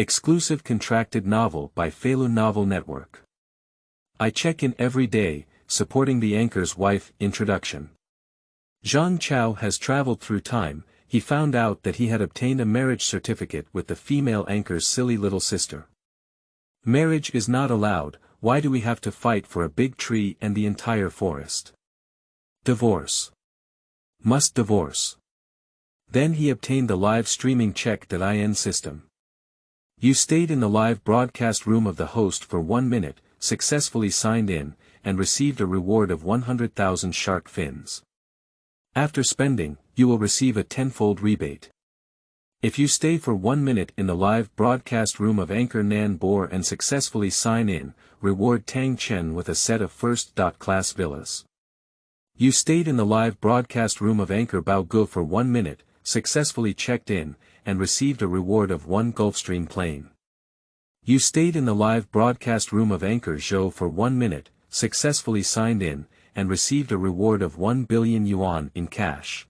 Exclusive contracted novel by Feilu Novel Network. I check in every day, supporting the anchor's wife. Introduction. Zhang Chao has traveled through time. He found out that he had obtained a marriage certificate with the female anchor's silly little sister. Marriage is not allowed. Why do we have to fight for a big tree and the entire forest? Divorce. Must divorce. Then he obtained the live streaming check.in system. You stayed in the live broadcast room of the host for 1 minute, successfully signed in, and received a reward of 100,000 shark fins. After spending, you will receive a 10-fold rebate. If you stay for 1 minute in the live broadcast room of Anchor Nan Bor and successfully sign in, reward Tang Chen with a set of first-class villas. You stayed in the live broadcast room of Anchor Bao Gu for 1 minute, successfully checked in, and received a reward of 1 Gulfstream plane. You stayed in the live broadcast room of Anchor Zhou for 1 minute, successfully signed in, and received a reward of 1 billion yuan in cash.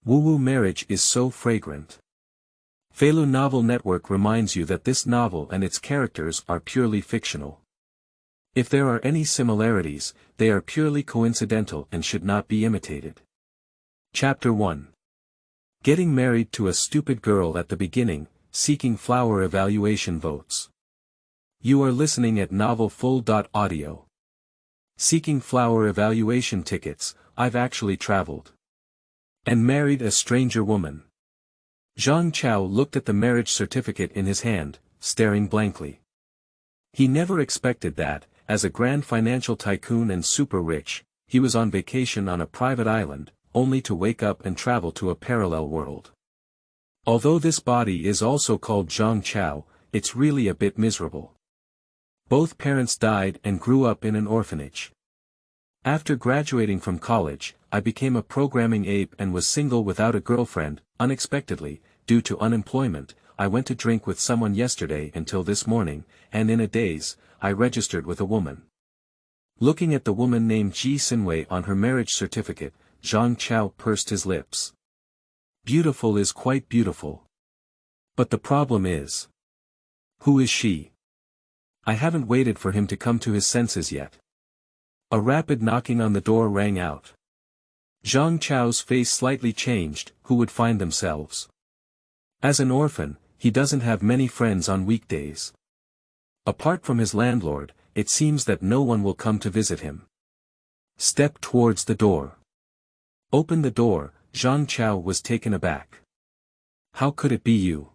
Woo-woo marriage is so fragrant. Feilu Novel Network reminds you that this novel and its characters are purely fictional. If there are any similarities, they are purely coincidental and should not be imitated. Chapter 1. Getting married to a stupid girl at the beginning, seeking flower evaluation votes. You are listening at novelfull.audio. Seeking flower evaluation tickets. I've actually traveled. And married a stranger woman. Zhang Chao looked at the marriage certificate in his hand, staring blankly. He never expected that, as a grand financial tycoon and super rich, he was on vacation on a private island, only to wake up and travel to a parallel world. Although this body is also called Zhang Chao, it's really a bit miserable. Both parents died and grew up in an orphanage. After graduating from college, I became a programming ape and was single without a girlfriend. Unexpectedly, due to unemployment, I went to drink with someone yesterday until this morning, and in a daze, I registered with a woman. Looking at the woman named Ji Sinwei on her marriage certificate, Zhang Chao pursed his lips. Beautiful is quite beautiful. But the problem is, who is she? I haven't waited for him to come to his senses yet. A rapid knocking on the door rang out. Zhang Chao's face slightly changed. Who would find themselves? As an orphan, he doesn't have many friends on weekdays. Apart from his landlord, it seems that no one will come to visit him. Step towards the door. Open the door. Zhang Chao was taken aback. How could it be you?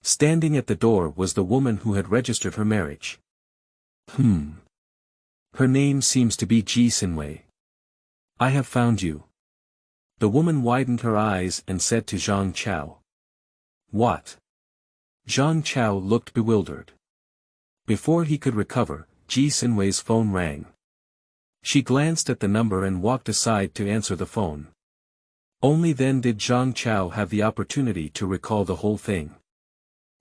Standing at the door was the woman who had registered her marriage. Her name seems to be Ji Sinwei. I have found you. The woman widened her eyes and said to Zhang Chao. What? Zhang Chao looked bewildered. Before he could recover, Ji Sinwei's phone rang. She glanced at the number and walked aside to answer the phone. Only then did Zhang Chao have the opportunity to recall the whole thing.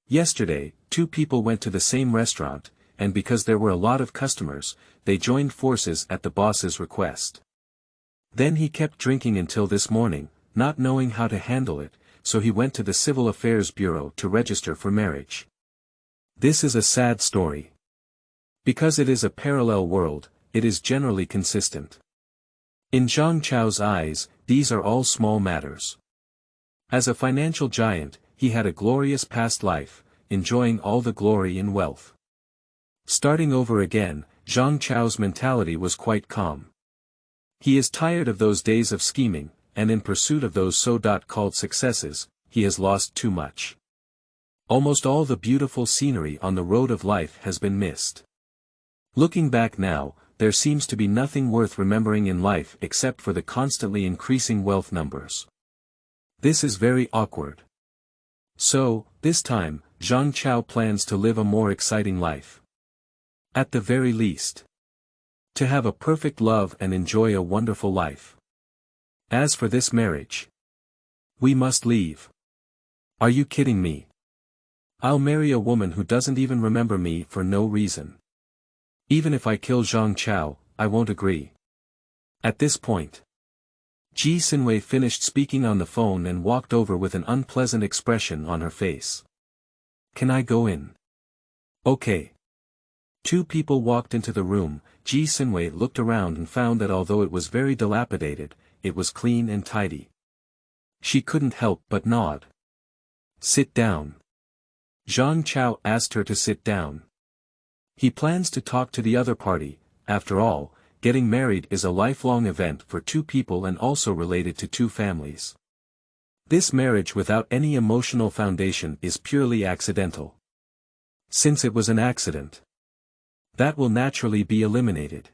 Yesterday, 2 people went to the same restaurant, and because there were a lot of customers, they joined forces at the boss's request. Then he kept drinking until this morning, not knowing how to handle it, so he went to the Civil Affairs Bureau to register for marriage. This is a sad story. Because it is a parallel world, it is generally consistent. In Zhang Chao's eyes, these are all small matters. As a financial giant, he had a glorious past life, enjoying all the glory and wealth. Starting over again, Zhang Chao's mentality was quite calm. He is tired of those days of scheming, and in pursuit of those so-called successes, he has lost too much. Almost all the beautiful scenery on the road of life has been missed. Looking back now, there seems to be nothing worth remembering in life except for the constantly increasing wealth numbers. This is very awkward. So, this time, Zhang Chao plans to live a more exciting life. At the very least. To have a perfect love and enjoy a wonderful life. As for this marriage, we must leave. Are you kidding me? I'll marry a woman who doesn't even remember me for no reason. Even if I kill Zhang Chao, I won't agree. At this point, Ji Sinwei finished speaking on the phone and walked over with an unpleasant expression on her face. Can I go in? Okay. Two people walked into the room. Ji Sinwei looked around and found that although it was very dilapidated, it was clean and tidy. She couldn't help but nod. Sit down. Zhang Chao asked her to sit down. He plans to talk to the other party. After all, getting married is a lifelong event for two people and also related to two families. This marriage without any emotional foundation is purely accidental. Since it was an accident, that will naturally be eliminated.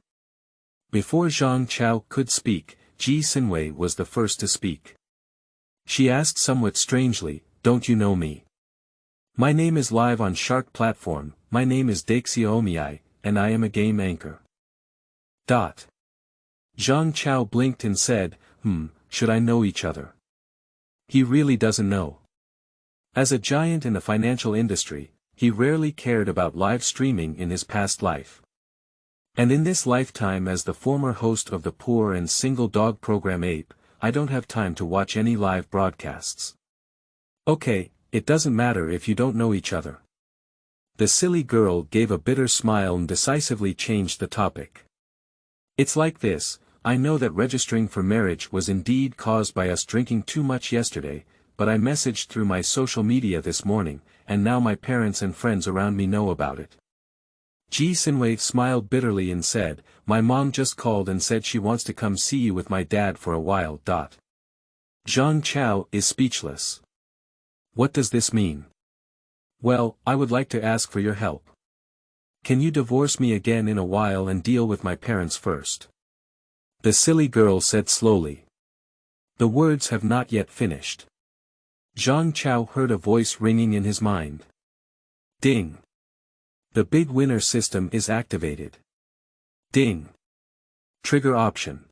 Before Zhang Chao could speak, Ji Sinwei was the first to speak. She asked somewhat strangely, "Don't you know me? My name is live on Shark platform, my name is Daixia Omiai, and I am a game anchor." Zhang Chao blinked and said, should I know each other? He really doesn't know. As a giant in the financial industry, he rarely cared about live streaming in his past life. And in this lifetime as the former host of the poor and single dog program Ape, I don't have time to watch any live broadcasts. Okay, it doesn't matter if you don't know each other. The silly girl gave a bitter smile and decisively changed the topic. It's like this, I know that registering for marriage was indeed caused by us drinking too much yesterday, but I messaged through my social media this morning, and now my parents and friends around me know about it. Ji Sinwei smiled bitterly and said, my mom just called and said she wants to come see you with my dad for a while. Zhang Chao is speechless. What does this mean? Well, I would like to ask for your help. Can you divorce me again in a while and deal with my parents first? The silly girl said slowly. The words have not yet finished. Zhang Chao heard a voice ringing in his mind. Ding. The big winner system is activated. Ding. Trigger option.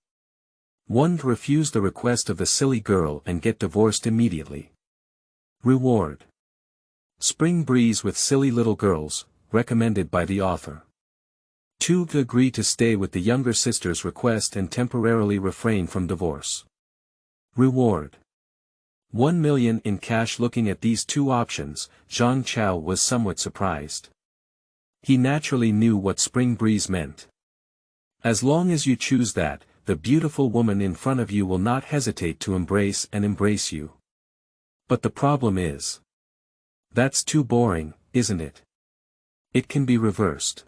1. Refuse the request of the silly girl and get divorced immediately. Reward. Spring breeze with silly little girls, recommended by the author. 2. Agree to stay with the younger sister's request and temporarily refrain from divorce. Reward. 1 million in cash. Looking at these two options, Zhang Chao was somewhat surprised. He naturally knew what spring breeze meant. As long as you choose that, the beautiful woman in front of you will not hesitate to embrace you. But the problem is, that's too boring, isn't it? It can be reversed.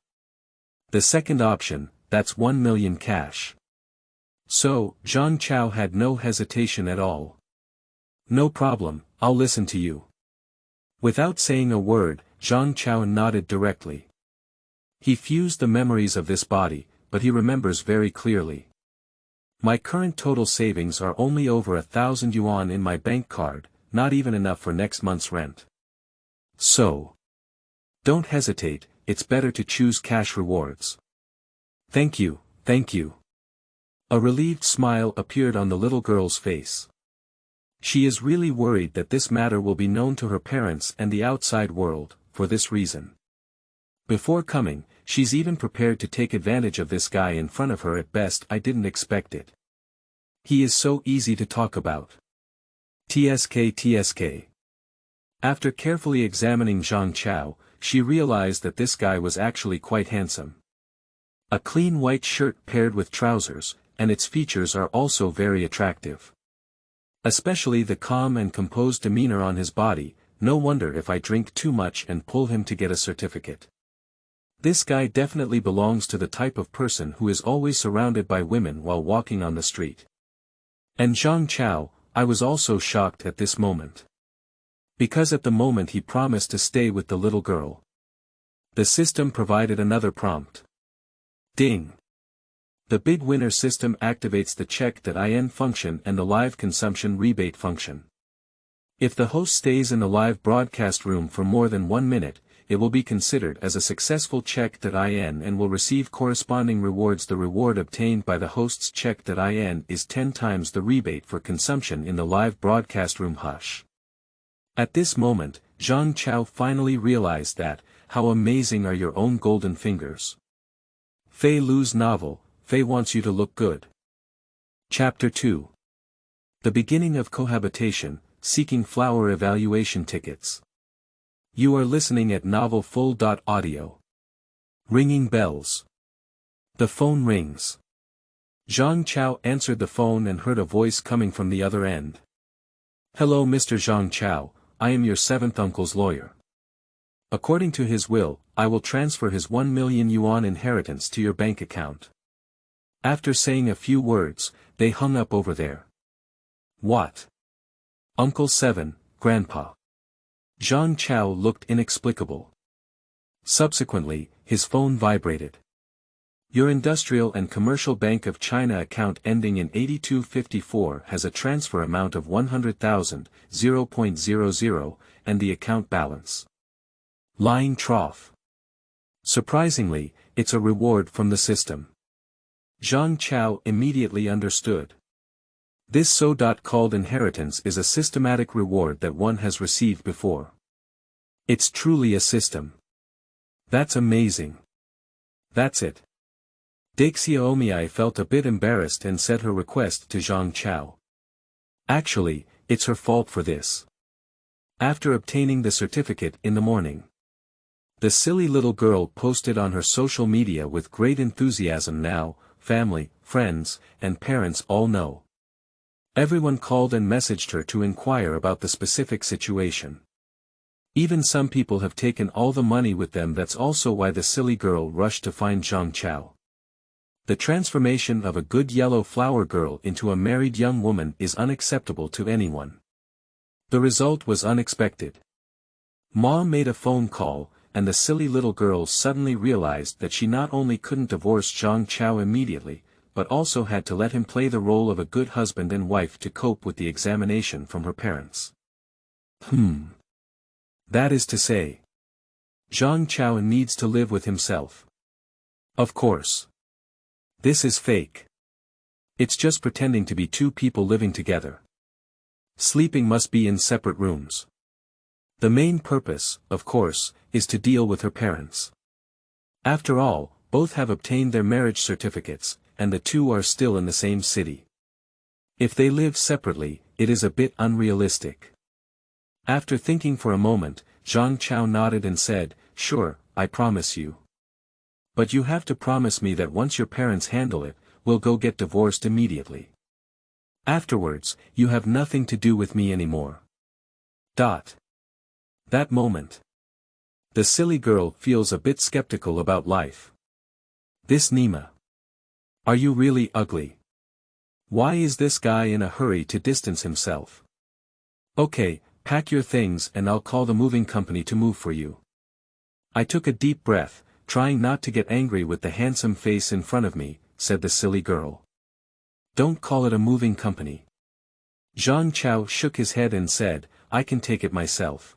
The second option, that's 1 million cash. So, Zhang Chao had no hesitation at all. No problem, I'll listen to you. Without saying a word, Zhang Chao nodded directly. He fused the memories of this body, but he remembers very clearly. My current total savings are only over 1,000 yuan in my bank card, not even enough for next month's rent. So, don't hesitate, it's better to choose cash rewards. Thank you, thank you. A relieved smile appeared on the little girl's face. She is really worried that this matter will be known to her parents and the outside world, for this reason. Before coming, she's even prepared to take advantage of this guy in front of her. At best, I didn't expect it. He is so easy to talk about. TSK. After carefully examining Zhang Chao, she realized that this guy was actually quite handsome. A clean white shirt paired with trousers, and its features are also very attractive. Especially the calm and composed demeanor on his body. No wonder if I drink too much and pull him to get a certificate. This guy definitely belongs to the type of person who is always surrounded by women while walking on the street. And Zhang Chao, I was also shocked at this moment. Because at the moment he promised to stay with the little girl. The system provided another prompt. Ding. The big winner system activates the check.in function and the live consumption rebate function. If the host stays in the live broadcast room for more than 1 minute, it will be considered as a successful check.in and will receive corresponding rewards. The reward obtained by the host's check.in is 10 times the rebate for consumption in the live broadcast room. Hush. At this moment, Zhang Chao finally realized that, how amazing are your own golden fingers. Fei Lu's novel, Fei Wants You to Look Good. Chapter 2. The beginning of cohabitation, seeking flower evaluation tickets. You are listening at novel full.audio. Ringing bells. The phone rings. Zhang Chao answered the phone and heard a voice coming from the other end. Hello Mr. Zhang Chao, I am your seventh uncle's lawyer. According to his will, I will transfer his 1 million yuan inheritance to your bank account. After saying a few words, they hung up over there. What? Uncle 7, Grandpa. Zhang Chao looked inexplicable. Subsequently, his phone vibrated. Your Industrial and Commercial Bank of China account ending in 8254 has a transfer amount of 100,000, 0.00, and the account balance. Lying trough. Surprisingly, it's a reward from the system. Zhang Chao immediately understood. This so-called inheritance is a systematic reward that one has received before. It's truly a system. That's amazing. That's it. Xiaomi felt a bit embarrassed and said her request to Zhang Chao. Actually, it's her fault for this. After obtaining the certificate in the morning, the silly little girl posted on her social media with great enthusiasm. Now, family, friends, and parents all know. Everyone called and messaged her to inquire about the specific situation. Even some people have taken all the money with them. That's also why the silly girl rushed to find Zhang Chao. The transformation of a good yellow flower girl into a married young woman is unacceptable to anyone. The result was unexpected. Ma made a phone call, and the silly little girl suddenly realized that she not only couldn't divorce Zhang Chao immediately, but also had to let him play the role of a good husband and wife to cope with the examination from her parents. That is to say, Zhang Chao needs to live with himself. Of course. This is fake. It's just pretending to be two people living together. Sleeping must be in separate rooms. The main purpose, of course, is to deal with her parents. After all, both have obtained their marriage certificates, and the two are still in the same city. If they live separately, it is a bit unrealistic. After thinking for a moment, Zhang Chao nodded and said, Sure, I promise you. But you have to promise me that once your parents handle it, we'll go get divorced immediately. Afterwards, you have nothing to do with me anymore. That moment. The silly girl feels a bit skeptical about life. This Nima. Are you really ugly? Why is this guy in a hurry to distance himself? Okay, pack your things and I'll call the moving company to move for you. I took a deep breath, trying not to get angry with the handsome face in front of me, said the silly girl. Don't call it a moving company. Zhang Chao shook his head and said, I can take it myself.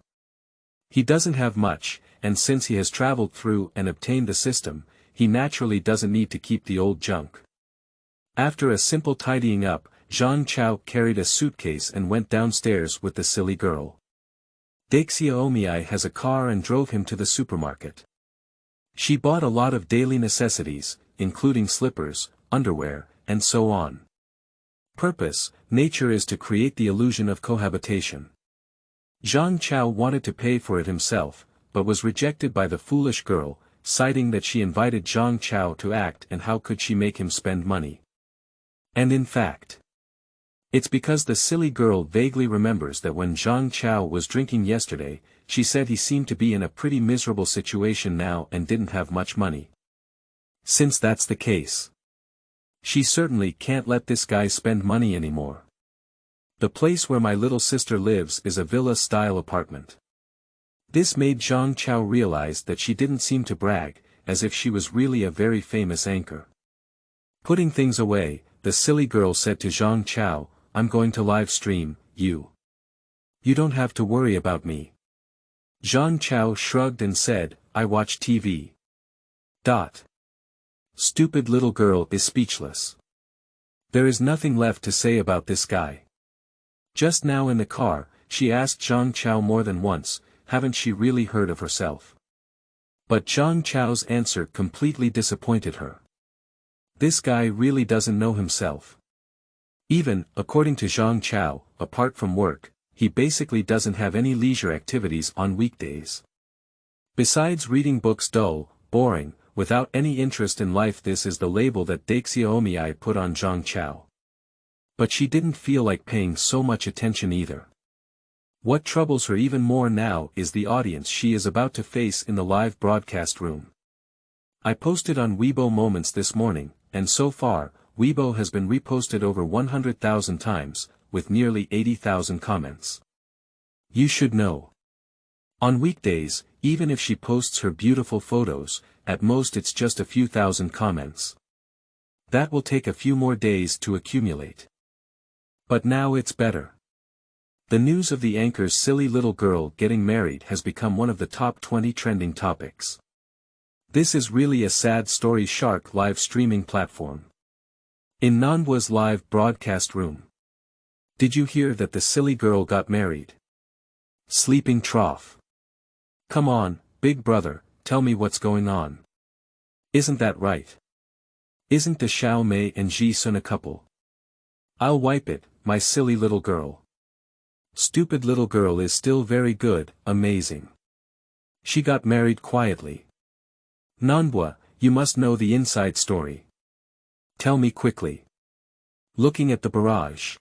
He doesn't have much, and since he has traveled through and obtained the system, he naturally doesn't need to keep the old junk. After a simple tidying up, Zhang Chao carried a suitcase and went downstairs with the silly girl. Xiaomi has a car and drove him to the supermarket. She bought a lot of daily necessities, including slippers, underwear, and so on. Purpose: nature is to create the illusion of cohabitation. Zhang Chao wanted to pay for it himself, but was rejected by the foolish girl, citing that she invited Zhang Chao to act and how could she make him spend money. And in fact, it's because the silly girl vaguely remembers that when Zhang Chao was drinking yesterday, she said he seemed to be in a pretty miserable situation now and didn't have much money. Since that's the case, she certainly can't let this guy spend money anymore. The place where my little sister lives is a villa-style apartment. This made Zhang Chao realize that she didn't seem to brag, as if she was really a very famous anchor. Putting things away, the silly girl said to Zhang Chao, I'm going to live stream, you. You don't have to worry about me. Zhang Chao shrugged and said, I watch TV. Stupid little girl is speechless. There is nothing left to say about this guy. Just now in the car, she asked Zhang Chao more than once, haven't she really heard of herself? But Zhang Chao's answer completely disappointed her. This guy really doesn't know himself. Even, according to Zhang Chao, apart from work, he basically doesn't have any leisure activities on weekdays. Besides reading books dull, boring, without any interest in life, this is the label that Daxiomiai put on Zhang Chao. But she didn't feel like paying so much attention either. What troubles her even more now is the audience she is about to face in the live broadcast room. I posted on Weibo Moments this morning, and so far, Weibo has been reposted over 100,000 times, with nearly 80,000 comments. You should know. On weekdays, even if she posts her beautiful photos, at most it's just a few thousand comments. That will take a few more days to accumulate. But now it's better. The news of the anchor's silly little girl getting married has become one of the top 20 trending topics. This is really a sad story. Shark live streaming platform. In Nanhua's live broadcast room. Did you hear that the silly girl got married? Sleeping trough. Come on, big brother, tell me what's going on. Isn't that right? Isn't the Xiaomei and Ji Sun a couple? I'll wipe it, my silly little girl. Stupid little girl is still very good, amazing. She got married quietly. Nanhua, you must know the inside story. Tell me quickly. Looking at the barrage.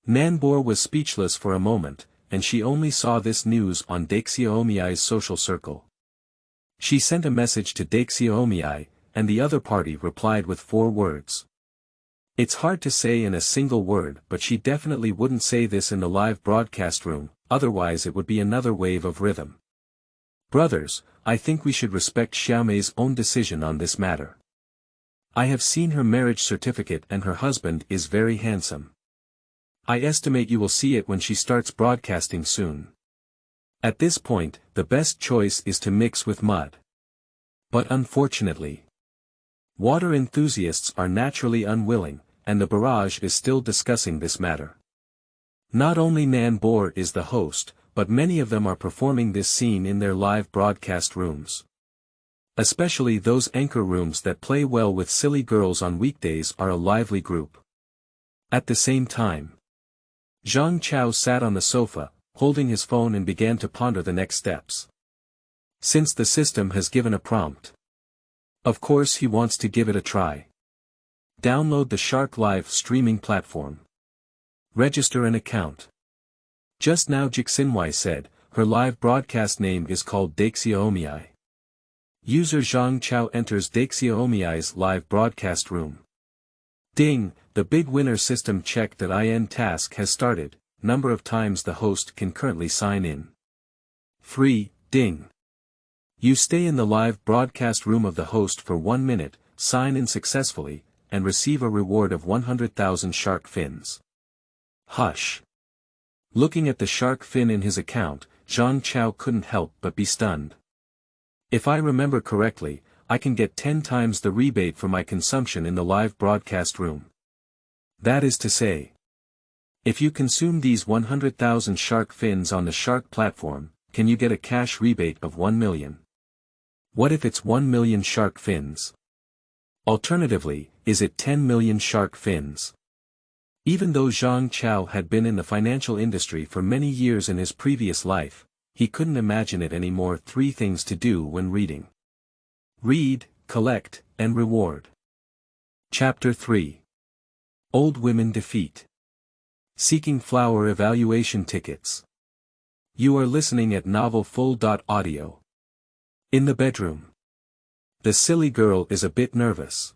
Nanbor was speechless for a moment, and she only saw this news on Daxiomiai's social circle. She sent a message to Daxiomiai, and the other party replied with 4 words. It's hard to say in a single word, but she definitely wouldn't say this in the live broadcast room, otherwise it would be another wave of rhythm. Brothers, I think we should respect Xiaomei's own decision on this matter. I have seen her marriage certificate and her husband is very handsome. I estimate you will see it when she starts broadcasting soon. At this point, the best choice is to mix with mud. But unfortunately, water enthusiasts are naturally unwilling, and the barrage is still discussing this matter. Not only Nan Bor is the host, but many of them are performing this scene in their live broadcast rooms. Especially those anchor rooms that play well with silly girls on weekdays are a lively group. At the same time, Zhang Chao sat on the sofa, holding his phone and began to ponder the next steps. Since the system has given a prompt, of course he wants to give it a try. Download the Shark live streaming platform. Register an account. Just now Jixinwei said, her live broadcast name is called Daxiomiai. User Zhang Chao enters Daxiomiai's live broadcast room. Ding, the big winner system check that IN task has started, number of times the host can currently sign in. Free, ding. You stay in the live broadcast room of the host for 1 minute, sign in successfully, and receive a reward of 100,000 shark fins. Hush. Looking at the shark fin in his account, Zhang Chao couldn't help but be stunned. If I remember correctly, I can get 10 times the rebate for my consumption in the live broadcast room. That is to say, if you consume these 100,000 shark fins on the shark platform, can you get a cash rebate of 1 million? What if it's 1 million shark fins? Alternatively, is it 10 million shark fins? Even though Zhang Chao had been in the financial industry for many years in his previous life, he couldn't imagine it anymore. 3 things to do when reading. Read, collect, and reward. Chapter 3. Old Women Defeat. Seeking Flower Evaluation Tickets. You are listening at novelfull.audio. In the bedroom. The silly girl is a bit nervous.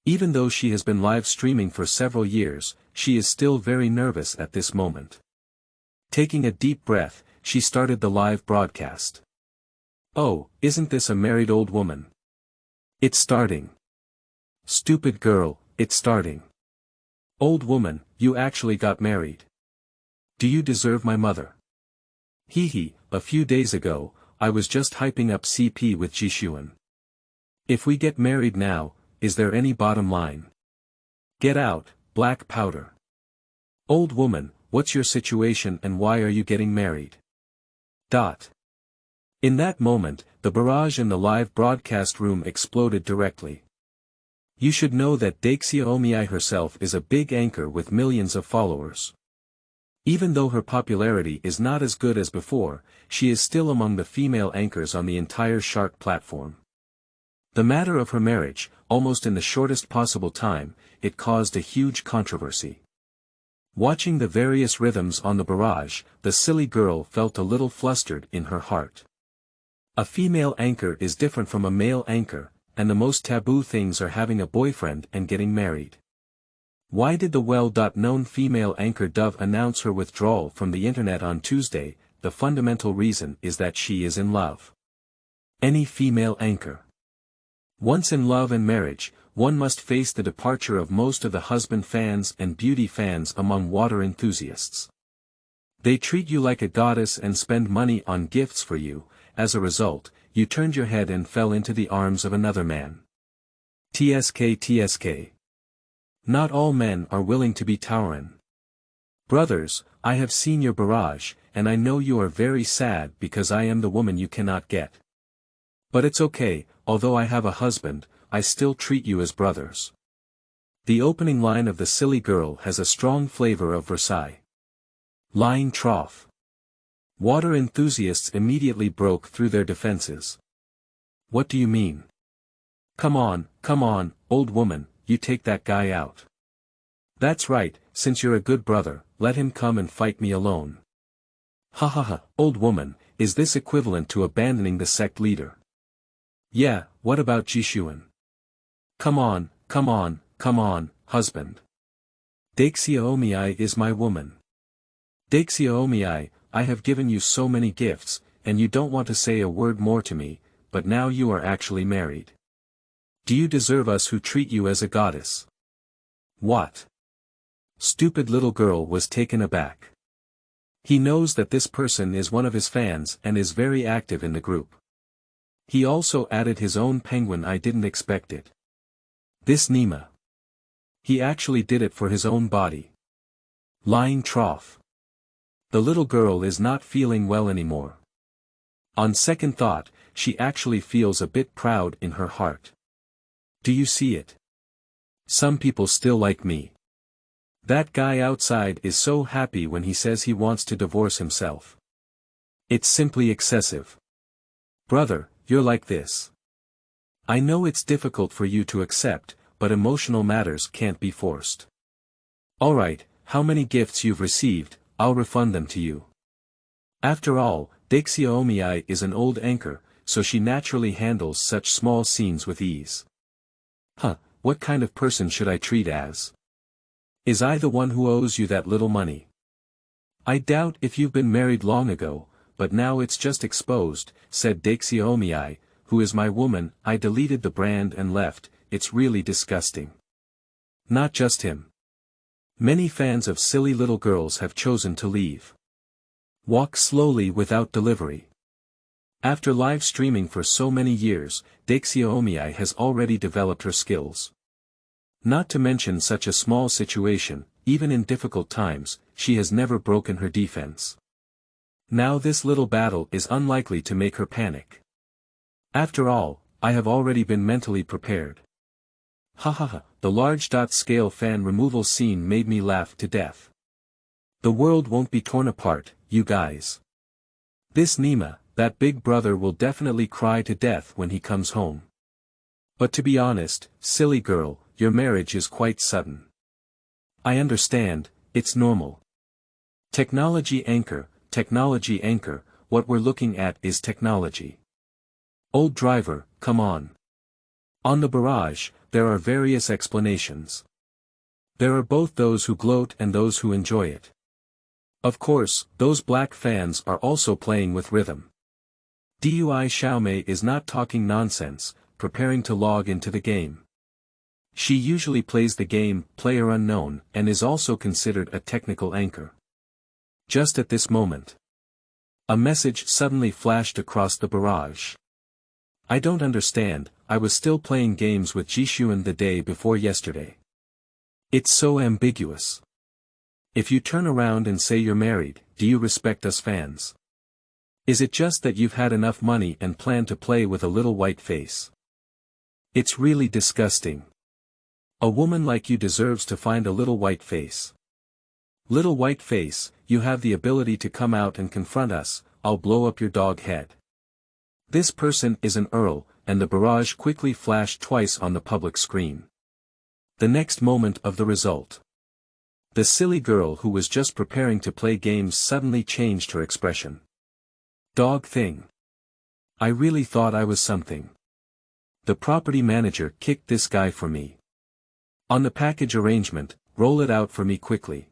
Even though she has been live streaming for several years, she is still very nervous at this moment. Taking a deep breath, she started the live broadcast. Oh, isn't this a married old woman? It's starting. Stupid girl, it's starting. Old woman, you actually got married. Do you deserve my mother? Hee hee, a few days ago, I was just hyping up CP with Jishuan. If we get married now, is there any bottom line? Get out, black powder. Old woman, what's your situation and why are you getting married? In that moment, the barrage in the live broadcast room exploded directly. You should know that Daxiomiai herself is a big anchor with millions of followers. Even though her popularity is not as good as before, she is still among the female anchors on the entire Shark platform. The matter of her marriage, almost in the shortest possible time, it caused a huge controversy. Watching the various rhythms on the barrage, the silly girl felt a little flustered in her heart. A female anchor is different from a male anchor, and the most taboo things are having a boyfriend and getting married. Why did the well-known female anchor Dove announce her withdrawal from the internet on Tuesday? The fundamental reason is that she is in love. Any female anchor. Once in love and marriage, one must face the departure of most of the husband fans and beauty fans among water enthusiasts. They treat you like a goddess and spend money on gifts for you. As a result, you turned your head and fell into the arms of another man. TSK. Not all men are willing to be Tauran. Brothers, I have seen your barrage, and I know you are very sad because I am the woman you cannot get. But it's okay, although I have a husband, I still treat you as brothers. The opening line of the silly girl has a strong flavor of Versailles. Lying trough. Water enthusiasts immediately broke through their defenses. What do you mean? Come on, old woman, you take that guy out. That's right, since you're a good brother, let him come and fight me alone. Old woman, is this equivalent to abandoning the sect leader? Yeah, what about Jishuan? Come on, husband. Daxiaomi is my woman. Daxiaomi, I have given you so many gifts, and you don't want to say a word more to me, but now you are actually married. Do you deserve us who treat you as a goddess? What? Stupid little girl was taken aback. He knows that this person is one of his fans and is very active in the group. He also added his own penguin. I didn't expect it. This Nima. He actually did it for his own body. Lying trough. The little girl is not feeling well anymore. On second thought, she actually feels a bit proud in her heart. Do you see it? Some people still like me. That guy outside is so happy when he says he wants to divorce himself. It's simply excessive. Brother, you're like this. I know it's difficult for you to accept, but emotional matters can't be forced. Alright, how many gifts you've received, I'll refund them to you. After all, Daxiaomi is an old anchor, so she naturally handles such small scenes with ease. What kind of person should I treat as? Is I the one who owes you that little money? I doubt if you've been married long ago, but now it's just exposed, said Daxiaomi, who is my woman. I deleted the brand and left, it's really disgusting. Not just him. Many fans of silly little girls have chosen to leave. Walk slowly without delivery. After live streaming for so many years, Daxiaomi has already developed her skills. Not to mention such a small situation, even in difficult times, she has never broken her defense. Now this little battle is unlikely to make her panic. After all, I have already been mentally prepared. The large-scale fan removal scene made me laugh to death. The world won't be torn apart, you guys. This Nima, that big brother, will definitely cry to death when he comes home. But to be honest, silly girl, your marriage is quite sudden. I understand, it's normal. Technology anchor, what we're looking at is technology. Old driver, come on. On the barrage, there are various explanations. There are both those who gloat and those who enjoy it. Of course, those black fans are also playing with rhythm. Dui Xiaomei is not talking nonsense, preparing to log into the game. She usually plays the game, player unknown, and is also considered a technical anchor. Just at this moment, a message suddenly flashed across the barrage. I don't understand, I was still playing games with Jishuan the day before yesterday. It's so ambiguous. If you turn around and say you're married, do you respect us fans? Is it just that you've had enough money and plan to play with a little white face? It's really disgusting. A woman like you deserves to find a little white face. Little white face, you have the ability to come out and confront us, I'll blow up your dog head. This person is an earl, and the barrage quickly flashed twice on the public screen. The next moment of the result. The silly girl who was just preparing to play games suddenly changed her expression. Dog thing. I really thought I was something. The property manager kicked this guy for me. On the package arrangement, roll it out for me quickly.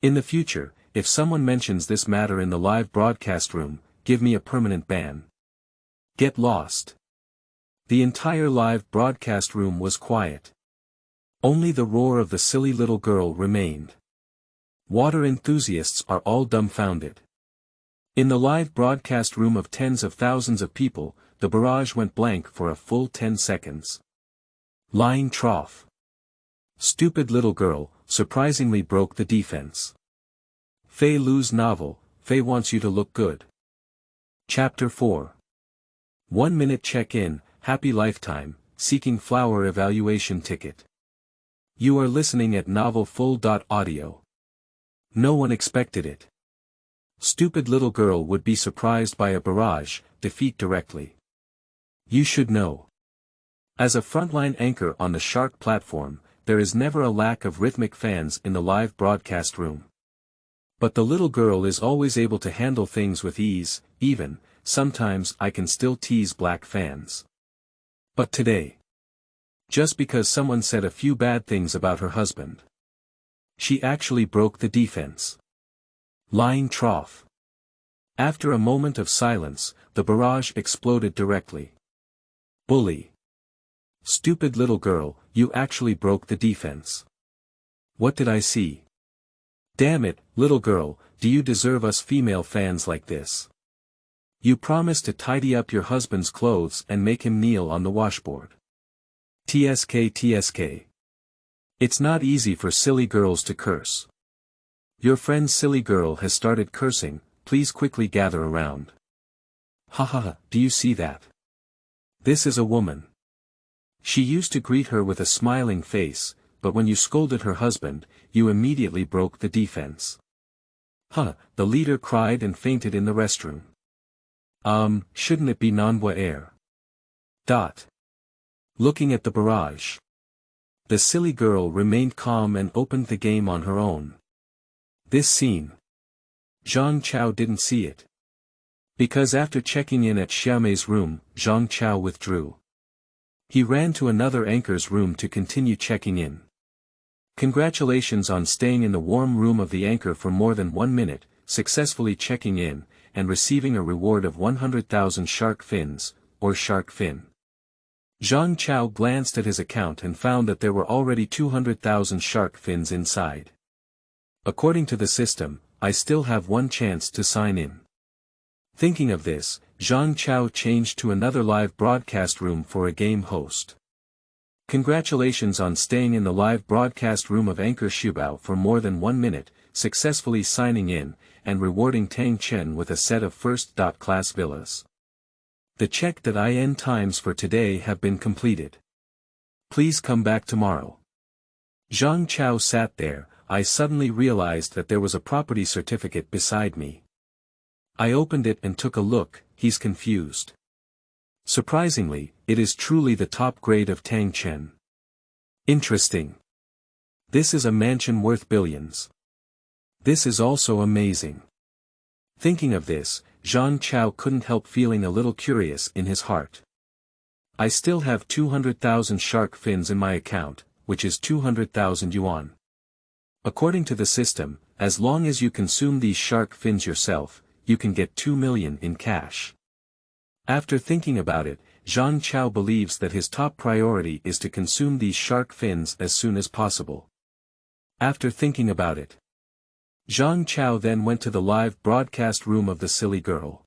In the future, if someone mentions this matter in the live broadcast room, give me a permanent ban. Get lost. The entire live broadcast room was quiet. Only the roar of the silly little girl remained. Water enthusiasts are all dumbfounded. In the live broadcast room of tens of thousands of people, the barrage went blank for a full 10 seconds. Lying trough. Stupid little girl, surprisingly broke the defense. Fei Lu's novel, Fei Wants You to Look Good. Chapter 4. 1 minute check-in, happy lifetime, seeking flower evaluation ticket. You are listening at novelfull.audio. No one expected it. Stupid little girl would be surprised by a barrage, defeat directly. You should know. As a frontline anchor on the Shark platform, there is never a lack of rhythmic fans in the live broadcast room. But the little girl is always able to handle things with ease, even, sometimes I can still tease black fans. But today. Just because someone said a few bad things about her husband. She actually broke the defense. Lying trough. After a moment of silence, the barrage exploded directly. Bully. Stupid little girl, you actually broke the defense. What did I see? Damn it, little girl, do you deserve us female fans like this? You promised to tidy up your husband's clothes and make him kneel on the washboard. TSK. It's not easy for silly girls to curse. Your friend's silly girl has started cursing, please quickly gather around. Haha, do you see that? This is a woman. She used to greet her with a smiling face, but when you scolded her husband, you immediately broke the defense. The leader cried and fainted in the restroom. Shouldn't it be non-voir? Looking at the barrage. The silly girl remained calm and opened the game on her own. This scene. Zhang Chao didn't see it. Because after checking in at Xiaomei's room, Zhang Chao withdrew. He ran to another anchor's room to continue checking in. Congratulations on staying in the warm room of the anchor for more than 1 minute, successfully checking in, and receiving a reward of 100,000 shark fins, or shark fin. Zhang Chao glanced at his account and found that there were already 200,000 shark fins inside. According to the system, I still have one chance to sign in. Thinking of this, Zhang Chao changed to another live broadcast room for a game host. Congratulations on staying in the live broadcast room of Anchor Shubao for more than 1 minute, successfully signing in, and rewarding Tang Chen with a set of first-class villas. The check.in times for today have been completed. Please come back tomorrow. Zhang Chao sat there. I suddenly realized that there was a property certificate beside me. I opened it and took a look. He's confused. Surprisingly, it is truly the top grade of Tang Chen. Interesting. This is a mansion worth billions. This is also amazing. Thinking of this, Zhang Chao couldn't help feeling a little curious in his heart. I still have 200,000 shark fins in my account, which is 200,000 yuan. According to the system, as long as you consume these shark fins yourself, you can get 2 million in cash. After thinking about it, Zhang Chao believes that his top priority is to consume these shark fins as soon as possible. After thinking about it, Zhang Chao then went to the live broadcast room of the silly girl.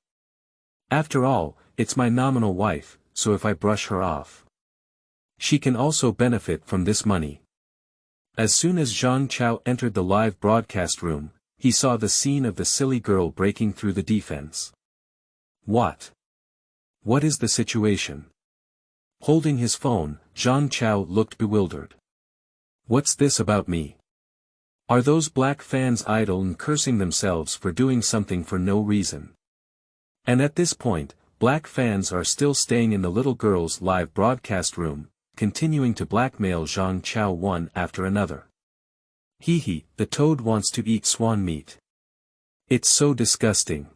After all, it's my nominal wife, so if I brush her off, she can also benefit from this money. As soon as Zhang Chao entered the live broadcast room, he saw the scene of the silly girl breaking through the defense. What is the situation? Holding his phone, Zhang Chao looked bewildered. What's this about me? Are those black fans idle and cursing themselves for doing something for no reason? And at this point, black fans are still staying in the little girl's live broadcast room, continuing to blackmail Zhang Chao one after another. Hee, the toad wants to eat swan meat. It's so disgusting.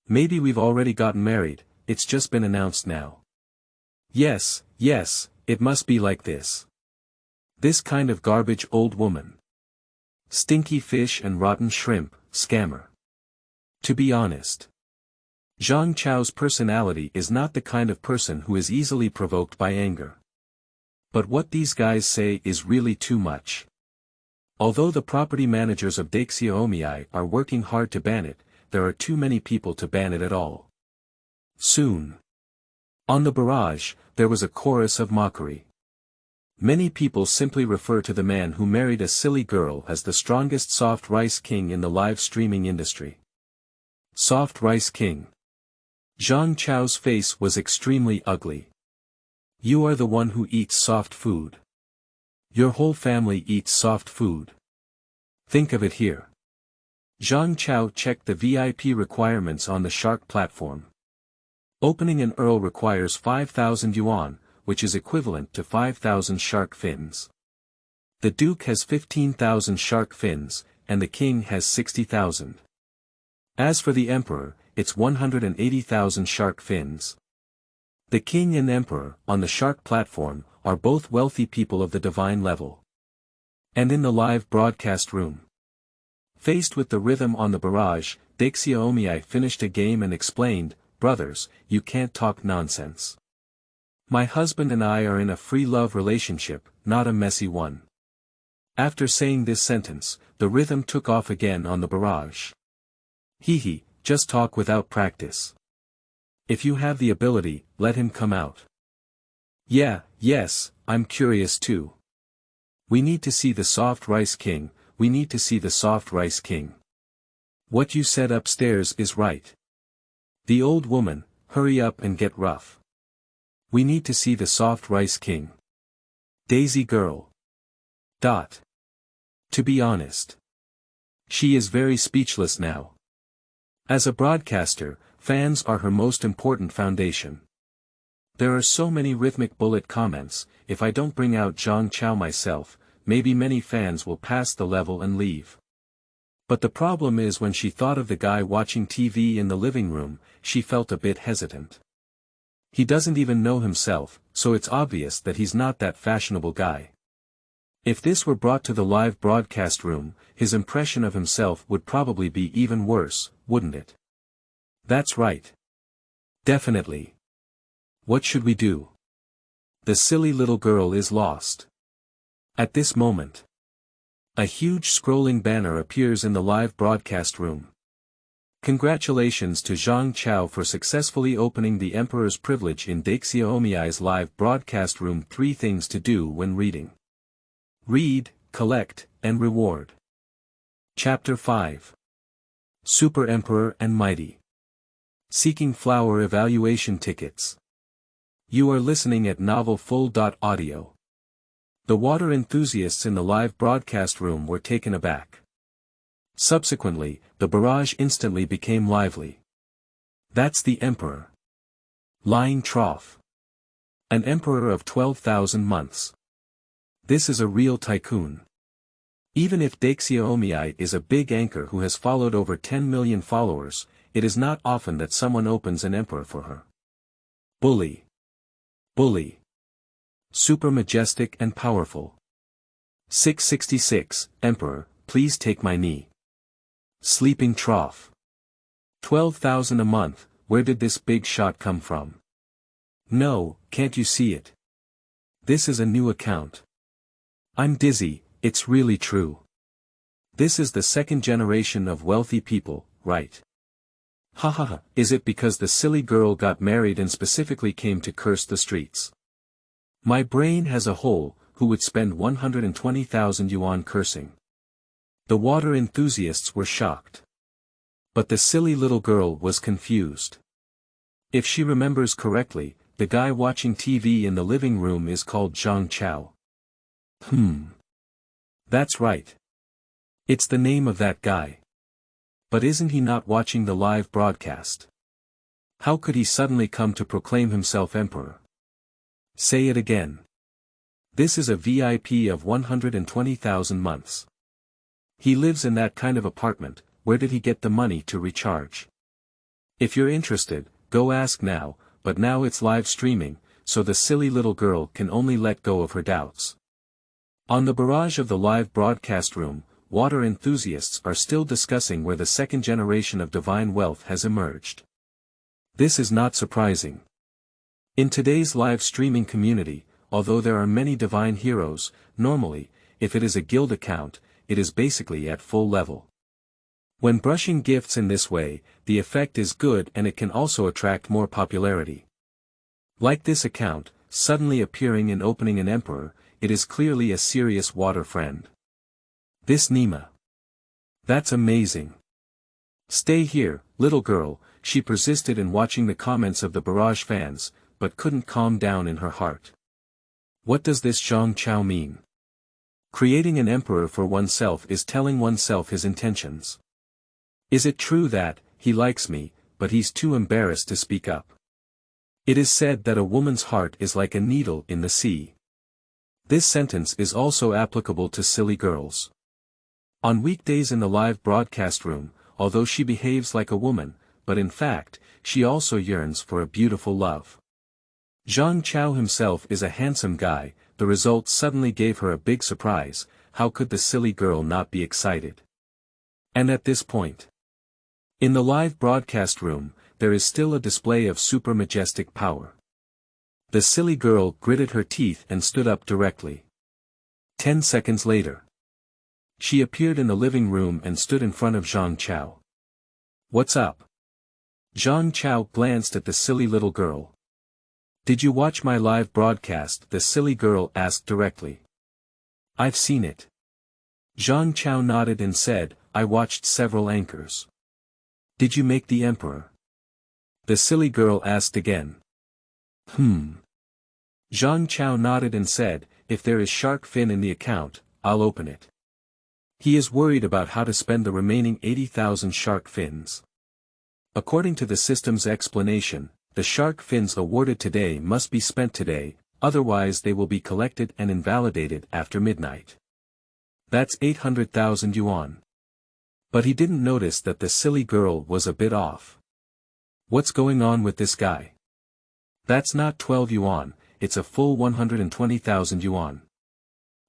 Maybe we've already gotten married, it's just been announced now. Yes, it must be like this. This kind of garbage old woman. Stinky fish and rotten shrimp, scammer. To be honest, Zhang Chao's personality is not the kind of person who is easily provoked by anger. But what these guys say is really too much. Although the property managers of Daxiaomiai are working hard to ban it, there are too many people to ban it at all. Soon. On the barrage, there was a chorus of mockery. Many people simply refer to the man who married a silly girl as the strongest soft rice king in the live streaming industry. Soft rice king. Zhang Chao's face was extremely ugly. You are the one who eats soft food. Your whole family eats soft food. Think of it here. Zhang Chao checked the VIP requirements on the Shark platform. Opening an Earl requires 5,000 yuan, which is equivalent to 5,000 shark fins. The Duke has 15,000 shark fins, and the King has 60,000. As for the Emperor, it's 180,000 shark fins. The King and Emperor, on the Shark platform, are both wealthy people of the divine level. And in the live broadcast room. Faced with the rhythm on the barrage, Daxiaomiai finished a game and explained, "Brothers, you can't talk nonsense. My husband and I are in a free love relationship, not a messy one." After saying this sentence, the rhythm took off again on the barrage. Hee, just talk without practice. If you have the ability, let him come out. Yes, I'm curious too. We need to see the soft rice king, we need to see the soft rice king. What you said upstairs is right. The old woman, hurry up and get rough. We need to see the soft rice king. Daisy girl. To be honest. She is very speechless now. As a broadcaster, fans are her most important foundation. There are so many rhythmic bullet comments, if I don't bring out Zhang Chao myself, maybe many fans will pass the level and leave. But the problem is when she thought of the guy watching TV in the living room, she felt a bit hesitant. He doesn't even know himself, so it's obvious that he's not that fashionable guy. If this were brought to the live broadcast room, his impression of himself would probably be even worse, wouldn't it? That's right. Definitely. What should we do? The silly little girl is lost. At this moment, a huge scrolling banner appears in the live broadcast room. Congratulations to Zhang Chao for successfully opening the Emperor's privilege in Daxiaomiai's live broadcast room. 3 things to do when reading. Read, collect, and reward. Chapter 5. Super Emperor and Mighty. Seeking flower evaluation tickets. You are listening at novelfull.audio. The water enthusiasts in the live broadcast room were taken aback. Subsequently, the barrage instantly became lively. That's the Emperor. Lying trough. An emperor of 12,000 months. This is a real tycoon. Even if Daxiaomiai is a big anchor who has followed over 10 million followers, it is not often that someone opens an emperor for her. Bully. Super majestic and powerful. 666, Emperor, please take my knee. Sleeping trough. 12,000 a month, where did this big shot come from? No, can't you see it? This is a new account. I'm dizzy, it's really true. This is the second generation of wealthy people, right? Hahaha, is it because the silly girl got married and specifically came to curse the streets? My brain has a hole, who would spend 120,000 yuan cursing? The water enthusiasts were shocked. But the silly little girl was confused. If she remembers correctly, the guy watching TV in the living room is called Zhang Chao. That's right. It's the name of that guy. But isn't he not watching the live broadcast? How could he suddenly come to proclaim himself emperor? Say it again. This is a VIP of 120,000 months. He lives in that kind of apartment. Where did he get the money to recharge? If you're interested, go ask now, but now it's live streaming, so the silly little girl can only let go of her doubts. On the barrage of the live broadcast room, water enthusiasts are still discussing where the second generation of divine wealth has emerged. This is not surprising. In today's live streaming community, although there are many divine heroes, normally, if it is a guild account, it is basically at full level. When brushing gifts in this way, the effect is good and it can also attract more popularity. Like this account, suddenly appearing and opening an emperor, it is clearly a serious water friend. This Nima. That's amazing. Stay here, little girl, she persisted in watching the comments of the barrage fans, but couldn't calm down in her heart. What does this Zhang Chao mean? Creating an emperor for oneself is telling oneself his intentions. Is it true that, he likes me, but he's too embarrassed to speak up? It is said that a woman's heart is like a needle in the sea. This sentence is also applicable to silly girls. On weekdays in the live broadcast room, although she behaves like a woman, but in fact, she also yearns for a beautiful love. Zhang Chao himself is a handsome guy. The result suddenly gave her a big surprise. How could the silly girl not be excited? And at this point, in the live broadcast room, there is still a display of super majestic power. The silly girl gritted her teeth and stood up directly. 10 seconds later, she appeared in the living room and stood in front of Zhang Chao. What's up? Zhang Chao glanced at the silly little girl. Did you watch my live broadcast? The silly girl asked directly. I've seen it. Zhang Chao nodded and said, I watched several anchors. Did you make the emperor? The silly girl asked again. Zhang Chao nodded and said, if there is shark fin in the account, I'll open it. He is worried about how to spend the remaining 80,000 shark fins. According to the system's explanation, the shark fins awarded today must be spent today, otherwise they will be collected and invalidated after midnight. That's 800,000 yuan. But he didn't notice that the silly girl was a bit off. What's going on with this guy? That's not 12 yuan, it's a full 120,000 yuan.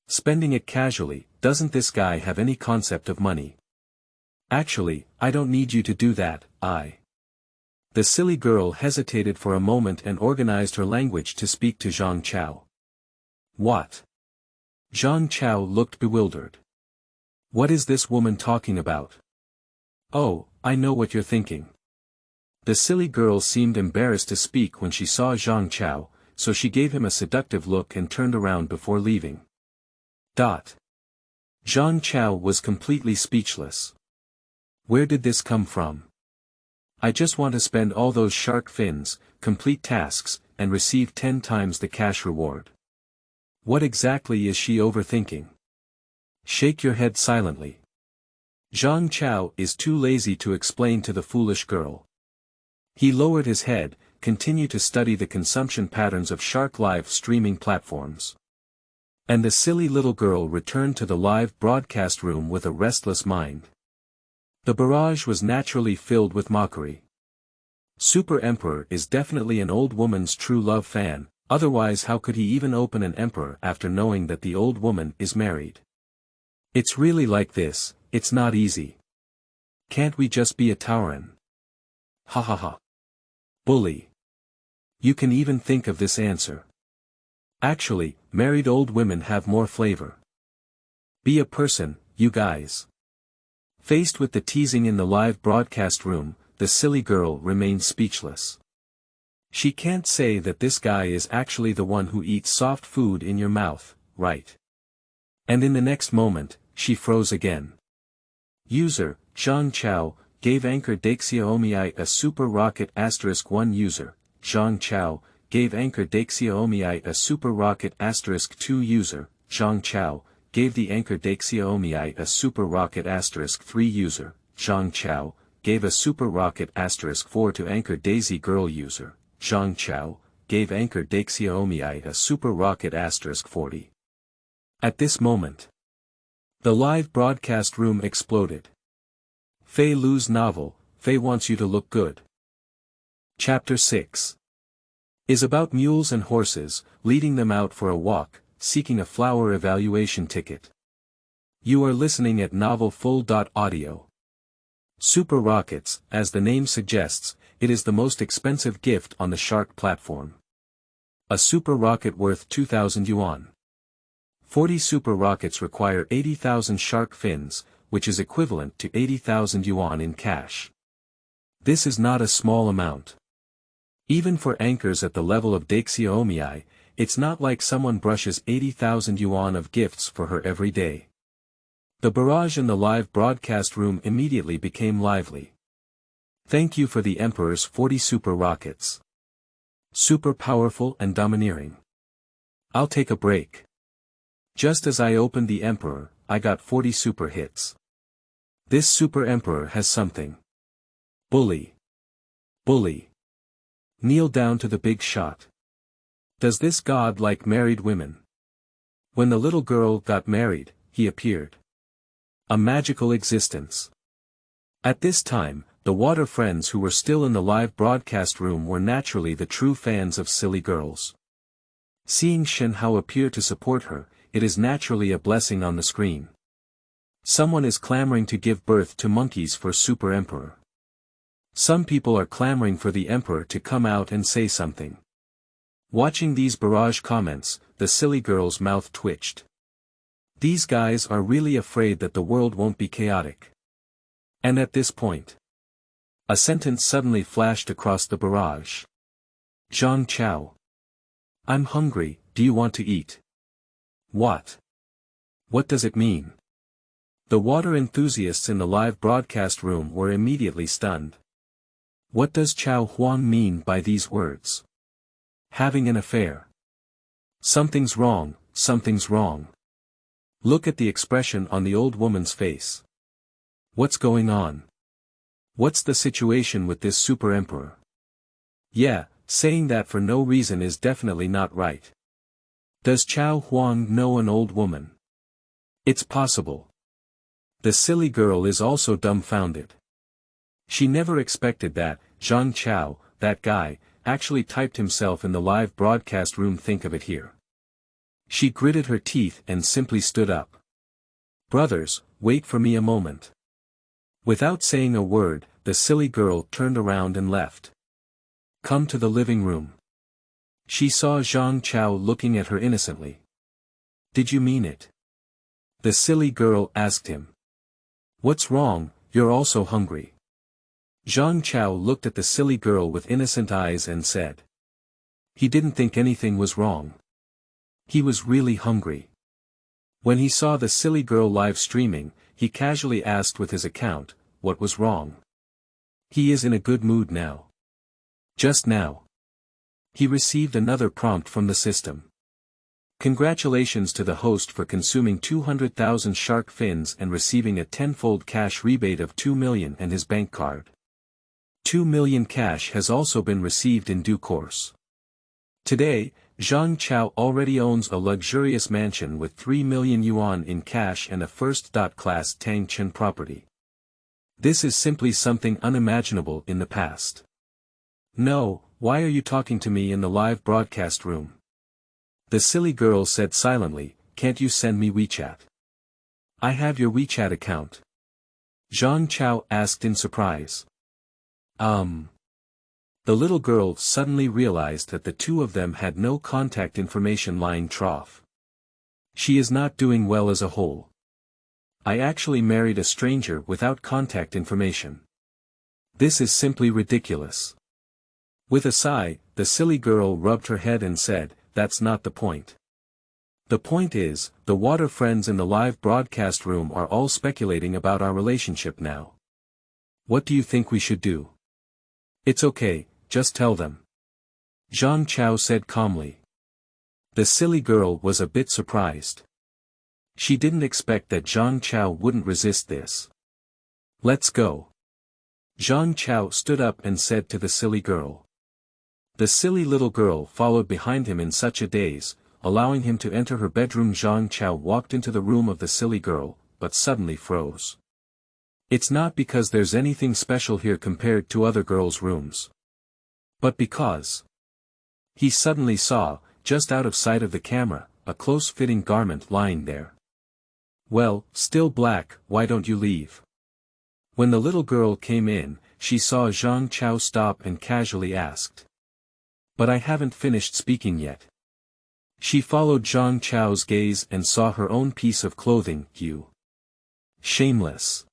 Spending it casually, doesn't this guy have any concept of money? Actually, I don't need you to do that, The silly girl hesitated for a moment and organized her language to speak to Zhang Chao. What? Zhang Chao looked bewildered. What is this woman talking about? Oh, I know what you're thinking. The silly girl seemed embarrassed to speak when she saw Zhang Chao, so she gave him a seductive look and turned around before leaving. Zhang Chao was completely speechless. Where did this come from? I just want to spend all those shark fins, complete tasks, and receive 10 times the cash reward. What exactly is she overthinking? Shake your head silently. Zhang Chao is too lazy to explain to the foolish girl. He lowered his head, continued to study the consumption patterns of shark live streaming platforms. And the silly little girl returned to the live broadcast room with a restless mind. The barrage was naturally filled with mockery. Super Emperor is definitely an old woman's true love fan, otherwise how could he even open an emperor after knowing that the old woman is married? It's really like this, it's not easy. Can't we just be a Tauren? Ha ha ha. Bully. You can even think of this answer. Actually, married old women have more flavor. Be a person, you guys. Faced with the teasing in the live broadcast room, the silly girl remained speechless. She can't say that this guy is actually the one who eats soft food in your mouth, right? And in the next moment, she froze again. User, Zhang Chao, gave Anchor Daxiaomi a super rocket *1 user, Zhang Chao, gave Anchor Daxiaomi a super rocket *2 user, Zhang Chao, gave the anchor Daixiomi a super rocket *3 user, Zhang Chao, gave a super rocket *4 to anchor Daisy Girl user, Zhang Chao, gave anchor Daixiomi a super rocket *40. At this moment, the live broadcast room exploded. Fei Lu's novel, Fei Wants You to Look Good. Chapter 6 is about mules and horses, leading them out for a walk, seeking a flower evaluation ticket. You are listening at novelfull.audio. Super rockets, as the name suggests, it is the most expensive gift on the Shark platform. A super rocket worth 2,000 yuan. 40 super rockets require 80,000 shark fins, which is equivalent to 80,000 yuan in cash. This is not a small amount. Even for anchors at the level of Daixiomi, it's not like someone brushes 80,000 yuan of gifts for her every day. The barrage in the live broadcast room immediately became lively. Thank you for the Emperor's 40 super rockets. Super powerful and domineering. I'll take a break. Just as I opened the Emperor, I got 40 super hits. This super Emperor has something. Bully. Bully. Kneel down to the big shot. Does this god like married women? When the little girl got married, he appeared. A magical existence. At this time, the water friends who were still in the live broadcast room were naturally the true fans of silly girls. Seeing Shen Hao appear to support her, it is naturally a blessing on the screen. Someone is clamoring to give birth to monkeys for Super Emperor. Some people are clamoring for the Emperor to come out and say something. Watching these barrage comments, the silly girl's mouth twitched. These guys are really afraid that the world won't be chaotic. And at this point, a sentence suddenly flashed across the barrage. Zhang Chao. I'm hungry, do you want to eat? What? What does it mean? The water enthusiasts in the live broadcast room were immediately stunned. What does Chao Huang mean by these words? Having an affair. Something's wrong, something's wrong. Look at the expression on the old woman's face. What's going on? What's the situation with this super emperor? Yeah, saying that for no reason is definitely not right. Does Chao Huang know an old woman? It's possible. The silly girl is also dumbfounded. She never expected that, Zhang Chao, that guy, actually typed himself in the live broadcast room. Think of it here. She gritted her teeth and simply stood up. Brothers, wait for me a moment. Without saying a word, the silly girl turned around and left. Come to the living room. She saw Zhang Chao looking at her innocently. Did you mean it? The silly girl asked him. What's wrong, you're also hungry. Zhang Chao looked at the silly girl with innocent eyes and said. He didn't think anything was wrong. He was really hungry. When he saw the silly girl live streaming, he casually asked with his account, what was wrong? He is in a good mood now. Just now. He received another prompt from the system. Congratulations to the host for consuming 200,000 shark fins and receiving a tenfold cash rebate of 2 million and his bank card. 2 million cash has also been received in due course. Today, Zhang Chao already owns a luxurious mansion with 3 million yuan in cash and a first-class Tangcheng property. This is simply something unimaginable in the past. No, why are you talking to me in the live broadcast room? The silly girl said silently, can't you send me WeChat? I have your WeChat account. Zhang Chao asked in surprise. The little girl suddenly realized that the two of them had no contact information line trough. She is not doing well as a whole. I actually married a stranger without contact information. This is simply ridiculous. With a sigh, the silly girl rubbed her head and said, that's not the point. The point is, the water friends in the live broadcast room are all speculating about our relationship now. What do you think we should do? It's okay, just tell them. Zhang Chao said calmly. The silly girl was a bit surprised. She didn't expect that Zhang Chao wouldn't resist this. Let's go. Zhang Chao stood up and said to the silly girl. The silly little girl followed behind him in such a daze, allowing him to enter her bedroom. Zhang Chao walked into the room of the silly girl, but suddenly froze. It's not because there's anything special here compared to other girls' rooms. But because he suddenly saw, just out of sight of the camera, a close-fitting garment lying there. Well, still black, why don't you leave? When the little girl came in, she saw Zhang Chao stop and casually asked. But I haven't finished speaking yet. She followed Zhang Chao's gaze and saw her own piece of clothing. You shameless.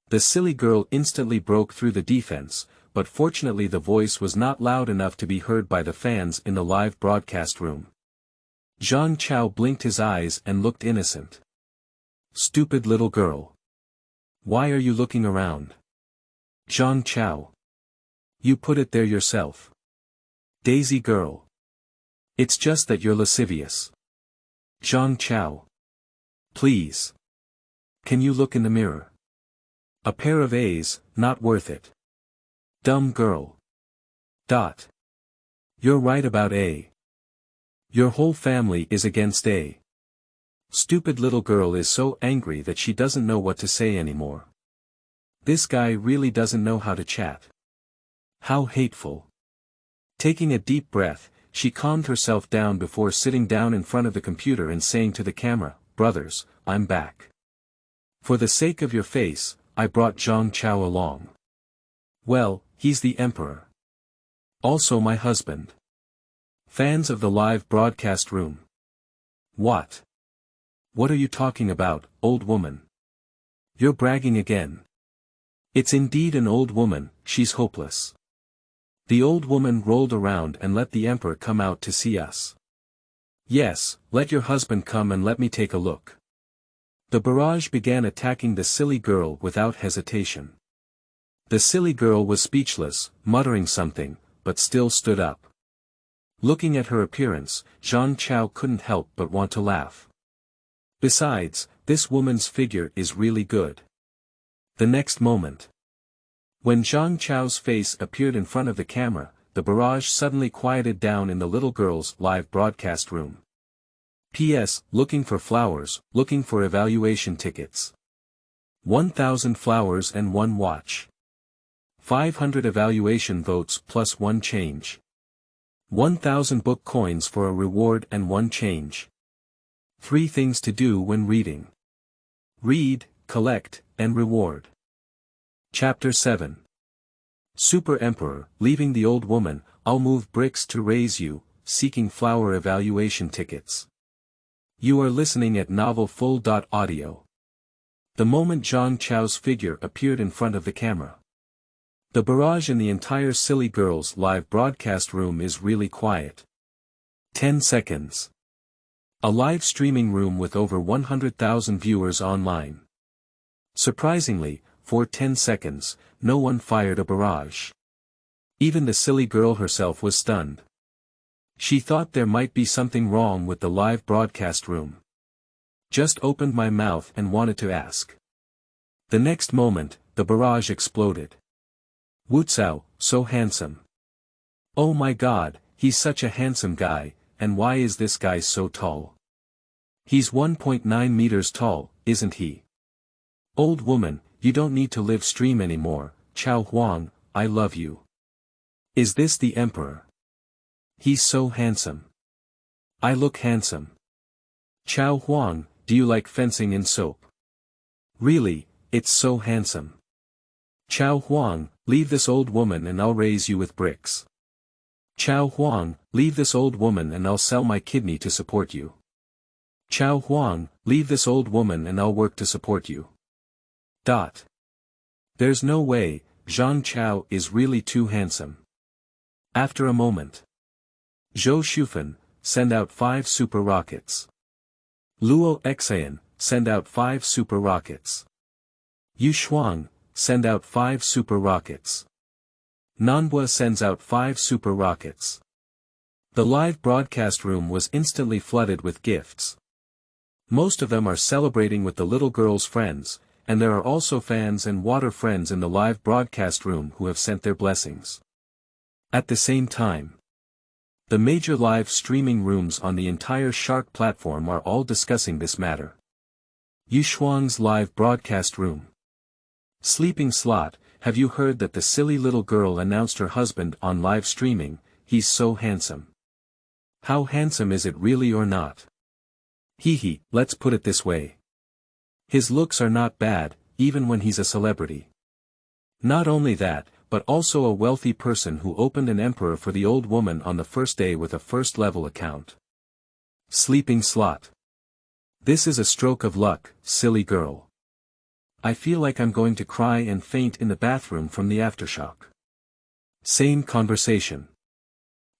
The silly girl instantly broke through the defense, but fortunately the voice was not loud enough to be heard by the fans in the live broadcast room. Zhang Chao blinked his eyes and looked innocent. Stupid little girl. Why are you looking around? Zhang Chao. You put it there yourself. Daisy girl. It's just that you're lascivious. Zhang Chao. Please. Can you look in the mirror? A pair of A's, not worth it. Dumb girl. You're right about A. Your whole family is against A. Stupid little girl is so angry that she doesn't know what to say anymore. This guy really doesn't know how to chat. How hateful. Taking a deep breath, she calmed herself down before sitting down in front of the computer and saying to the camera, "Brothers, I'm back. For the sake of your face, I brought Zhang Chao along. Well, he's the emperor. Also my husband." Fans of the live broadcast room. What? What are you talking about, old woman? You're bragging again. It's indeed an old woman, she's hopeless. The old woman rolled around and let the emperor come out to see us. Yes, let your husband come and let me take a look. The barrage began attacking the silly girl without hesitation. The silly girl was speechless, muttering something, but still stood up. Looking at her appearance, Zhang Chao couldn't help but want to laugh. Besides, this woman's figure is really good. The next moment, when Zhang Chao's face appeared in front of the camera, the barrage suddenly quieted down in the little girl's live broadcast room. P.S. Looking for flowers, looking for evaluation tickets. 1,000 flowers and 1 watch. 500 evaluation votes plus 1 change. 1,000 book coins for a reward and 1 change. 3 things to do when reading. Read, collect, and reward. Chapter 7. Super Emperor, leaving the old woman, I'll move bricks to raise you, seeking flower evaluation tickets. You are listening at Novel Full. Audio. The moment Zhang Chao's figure appeared in front of the camera, the barrage in the entire silly girl's live broadcast room is really quiet. 10 seconds. A live streaming room with over 100,000 viewers online. Surprisingly, for 10 seconds, no one fired a barrage. Even the silly girl herself was stunned. She thought there might be something wrong with the live broadcast room. Just opened my mouth and wanted to ask. The next moment, the barrage exploded. Wu Cao, so handsome. Oh my god, he's such a handsome guy, and why is this guy so tall? He's 1.9 meters tall, isn't he? Old woman, you don't need to live stream anymore, Chao Huang, I love you. Is this the emperor? He's so handsome. I look handsome. Chao Huang, do you like fencing in soap? Really, it's so handsome. Chao Huang, leave this old woman and I'll raise you with bricks. Chao Huang, leave this old woman and I'll sell my kidney to support you. Chao Huang, leave this old woman and I'll work to support you. There's no way, Zhang Chao is really too handsome. After a moment. Zhou Shufan, send out 5 super rockets. Luo Exayan, send out 5 super rockets. Yu Shuang, send out 5 super rockets. Nanhua sends out 5 super rockets. The live broadcast room was instantly flooded with gifts. Most of them are celebrating with the little girl's friends, and there are also fans and water friends in the live broadcast room who have sent their blessings. At the same time, the major live streaming rooms on the entire Shark platform are all discussing this matter. Yu Shuang's live broadcast room. Sleeping slot, have you heard that the silly little girl announced her husband on live streaming? He's so handsome. How handsome is it really or not? Hee, let's put it this way. His looks are not bad, even when he's a celebrity. Not only that, but also a wealthy person who opened an emperor for the old woman on the first day with a first-level account. Sleeping slot. This is a stroke of luck, silly girl. I feel like I'm going to cry and faint in the bathroom from the aftershock. Same conversation.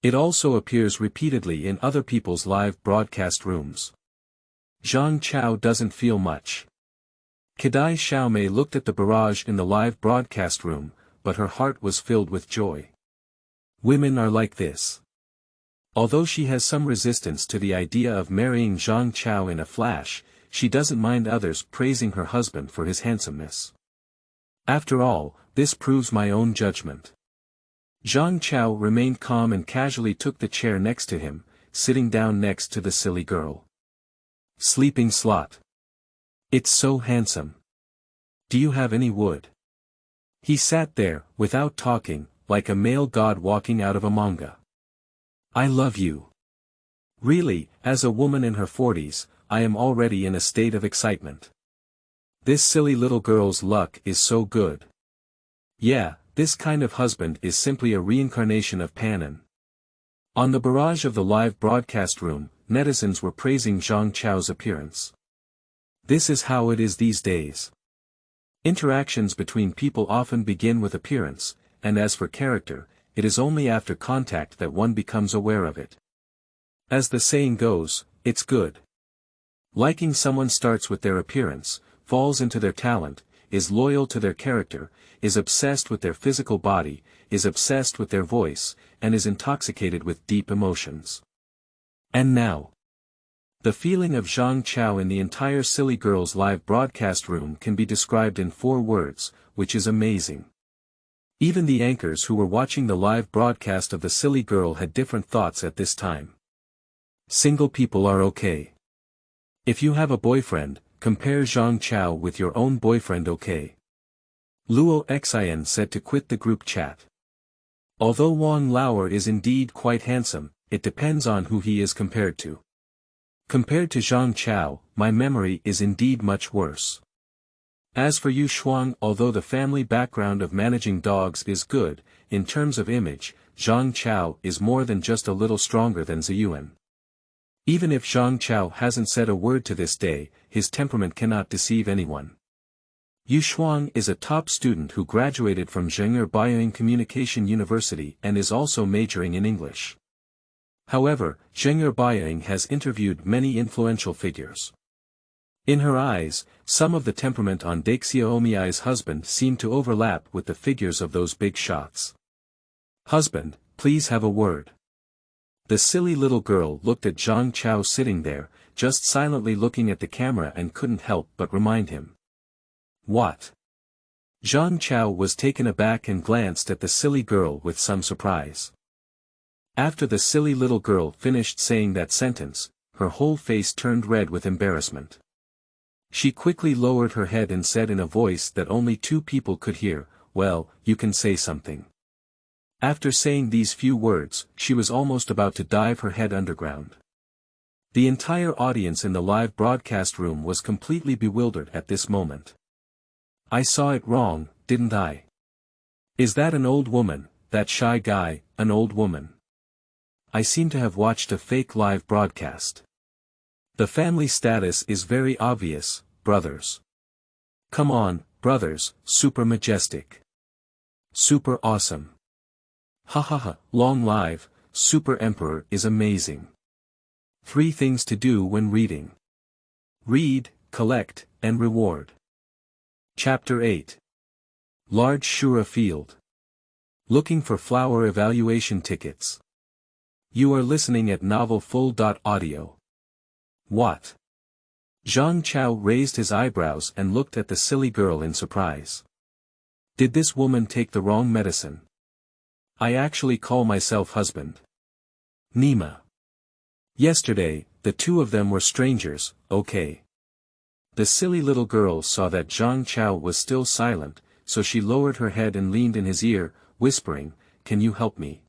It also appears repeatedly in other people's live broadcast rooms. Zhang Chao doesn't feel much. Kadai Xiaomei looked at the barrage in the live broadcast room, but her heart was filled with joy. Women are like this. Although she has some resistance to the idea of marrying Zhang Chao in a flash, she doesn't mind others praising her husband for his handsomeness. After all, this proves my own judgment. Zhang Chao remained calm and casually took the chair next to him, sitting down next to the silly girl. Sleeping slot. It's so handsome. Do you have any wood? He sat there, without talking, like a male god walking out of a manga. I love you. Really, as a woman in her 40s, I am already in a state of excitement. This silly little girl's luck is so good. Yeah, this kind of husband is simply a reincarnation of Panin. On the barrage of the live broadcast room, netizens were praising Zhang Chao's appearance. This is how it is these days. Interactions between people often begin with appearance, and as for character, it is only after contact that one becomes aware of it. As the saying goes, it's good. Liking someone starts with their appearance, falls into their talent, is loyal to their character, is obsessed with their physical body, is obsessed with their voice, and is intoxicated with deep emotions. And now, the feeling of Zhang Chao in the entire Silly Girls live broadcast room can be described in 4 words, which is amazing. Even the anchors who were watching the live broadcast of the Silly Girl had different thoughts at this time. Single people are okay. If you have a boyfriend, compare Zhang Chao with your own boyfriend, okay? Luo Xian said to quit the group chat. Although Wang Lauer is indeed quite handsome, it depends on who he is compared to. Compared to Zhang Chao, my memory is indeed much worse. As for Yu Shuang, although the family background of managing dogs is good, in terms of image, Zhang Chao is more than just a little stronger than Ziyuan. Even if Zhang Chao hasn't said a word to this day, his temperament cannot deceive anyone. Yu Shuang is a top student who graduated from Zheng'er Baiying Communication University and is also majoring in English. However, Zheng'er Baiying has interviewed many influential figures. In her eyes, some of the temperament on Daxiaomiai's husband seemed to overlap with the figures of those big shots. Husband, please have a word. The silly little girl looked at Zhang Chao sitting there, just silently looking at the camera and couldn't help but remind him. What? Zhang Chao was taken aback and glanced at the silly girl with some surprise. After the silly little girl finished saying that sentence, her whole face turned red with embarrassment. She quickly lowered her head and said in a voice that only 2 people could hear, "Well, you can say something." After saying these few words, she was almost about to dive her head underground. The entire audience in the live broadcast room was completely bewildered at this moment. I saw it wrong, didn't I? Is that an old woman, that shy guy, an old woman? I seem to have watched a fake live broadcast. The family status is very obvious, brothers. Come on, brothers, super majestic. Super awesome. Ha, long live, Super Emperor is amazing. 3 things to do when reading. Read, collect, and reward. Chapter 8. Large Shura Field. Looking for flower evaluation tickets. You are listening at novelfull.audio. What? Zhang Chao raised his eyebrows and looked at the silly girl in surprise. Did this woman take the wrong medicine? I actually call myself husband. Nima. Yesterday, the two of them were strangers, okay. The silly little girl saw that Zhang Chao was still silent, so she lowered her head and leaned in his ear, whispering, "Can you help me?"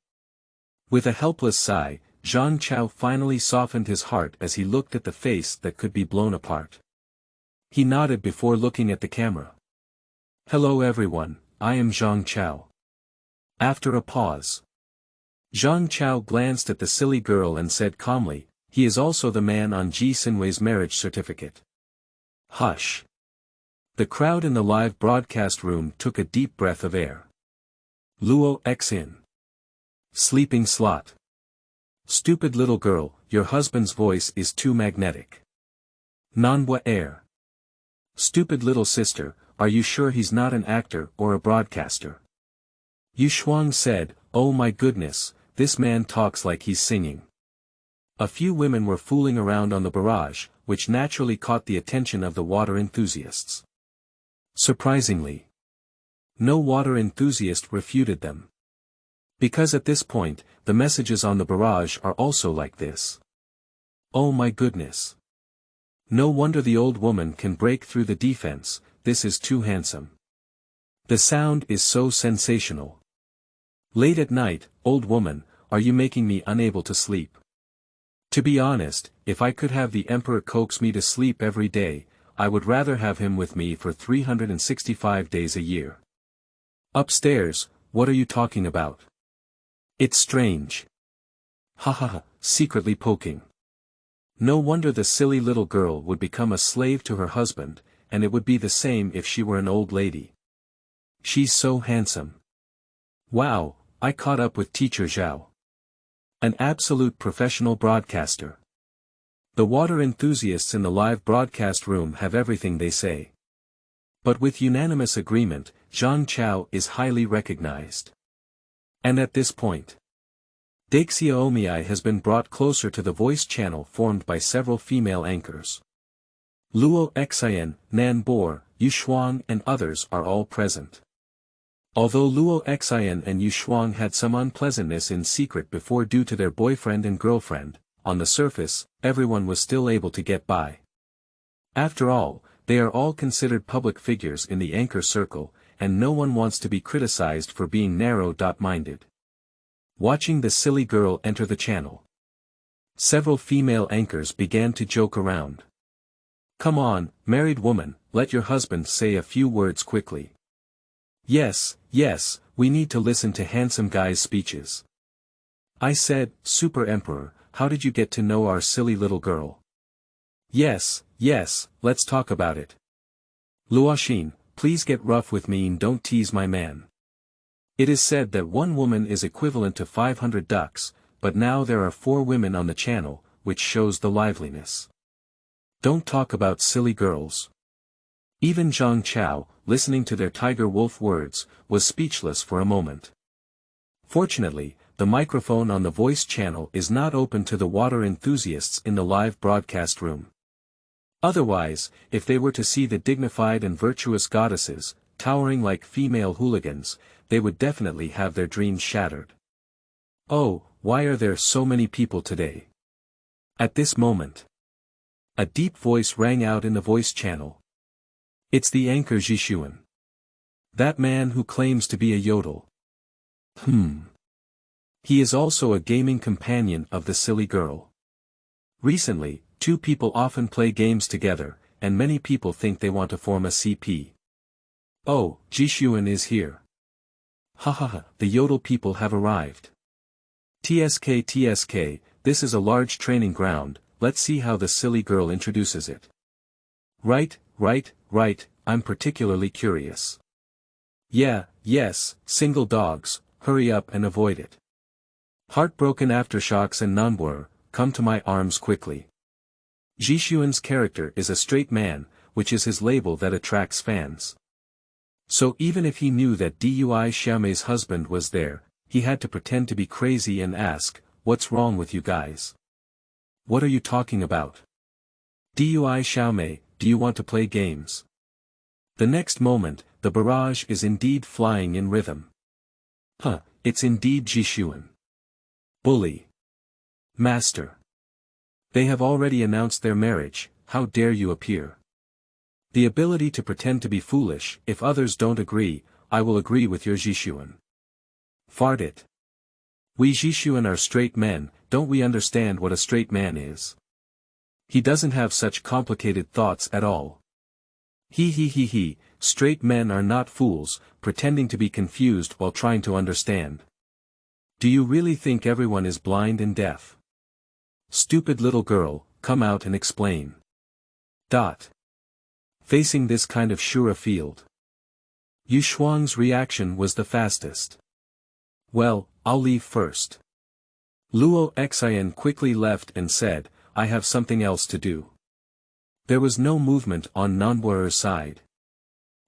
With a helpless sigh, Zhang Chao finally softened his heart as he looked at the face that could be blown apart. He nodded before looking at the camera. Hello everyone, I am Zhang Chao. After a pause, Zhang Chao glanced at the silly girl and said calmly, he is also the man on Ji Xinwei's marriage certificate. Hush. The crowd in the live broadcast room took a deep breath of air. Luo Xin. Sleeping slot. Stupid little girl, your husband's voice is too magnetic. Nanhua Air. Stupid little sister, are you sure he's not an actor or a broadcaster? Yu Shuang said, oh my goodness, this man talks like he's singing. A few women were fooling around on the barrage, which naturally caught the attention of the water enthusiasts. Surprisingly, no water enthusiast refuted them. Because at this point, the messages on the barrage are also like this. Oh my goodness. No wonder the old woman can break through the defense, this is too handsome. The sound is so sensational. Late at night, old woman, are you making me unable to sleep? To be honest, if I could have the emperor coax me to sleep every day, I would rather have him with me for 365 days a year. Upstairs, what are you talking about? It's strange. Ha ha ha, secretly poking. No wonder the silly little girl would become a slave to her husband, and it would be the same if she were an old lady. She's so handsome. Wow, I caught up with Teacher Zhao. An absolute professional broadcaster. The water enthusiasts in the live broadcast room have everything they say. But with unanimous agreement, Zhang Chao is highly recognized. And at this point, Daxiaomiai has been brought closer to the voice channel formed by several female anchors. Luo Xian, Nan Bo, Yu Shuang and others are all present. Although Luo Xian and Yu Shuang had some unpleasantness in secret before due to their boyfriend and girlfriend, on the surface, everyone was still able to get by. After all, they are all considered public figures in the anchor circle, and no one wants to be criticized for being narrow-minded. Watching the silly girl enter the channel, several female anchors began to joke around. Come on, married woman, let your husband say a few words quickly. Yes, we need to listen to handsome guys' speeches. I said, Super Emperor, how did you get to know our silly little girl? Yes, let's talk about it. Luoxin, please get rough with me and don't tease my man. It is said that one woman is equivalent to 500 ducks, but now there are 4 women on the channel, which shows the liveliness. Don't talk about silly girls. Even Zhang Chao, listening to their tiger wolf words, was speechless for a moment. Fortunately, the microphone on the voice channel is not open to the water enthusiasts in the live broadcast room. Otherwise, if they were to see the dignified and virtuous goddesses, towering like female hooligans, they would definitely have their dreams shattered. Oh, why are there so many people today? At this moment, a deep voice rang out in the voice channel. It's the anchor Zhishuan. That man who claims to be a yodel. He is also a gaming companion of the silly girl. Recently, 2 people often play games together, and many people think they want to form a CP. Oh, Zhishuan is here. Ha, the yodel people have arrived. TSK, this is a large training ground, let's see how the silly girl introduces it. Right, I'm particularly curious. Yes, single dogs, hurry up and avoid it. Heartbroken aftershocks and Nanbo, come to my arms quickly. Zhishuan's character is a straight man, which is his label that attracts fans. So even if he knew that Dui Xiaomei's husband was there, he had to pretend to be crazy and ask, what's wrong with you guys? What are you talking about? Dui Xiaomei, do you want to play games? The next moment, the barrage is indeed flying in rhythm. Huh, it's indeed Jishuan. Bully. Master. They have already announced their marriage, how dare you appear? The ability to pretend to be foolish, if others don't agree, I will agree with your Jishuan. Fart it. We Jishuan are straight men, don't we understand what a straight man is? He doesn't have such complicated thoughts at all. He, straight men are not fools, pretending to be confused while trying to understand. Do you really think everyone is blind and deaf? Stupid little girl, come out and explain. Facing this kind of Shura Field. Yu Shuang's reaction was the fastest. Well, I'll leave first. Luo Xian quickly left and said, I have something else to do. There was no movement on Nanbuer's side.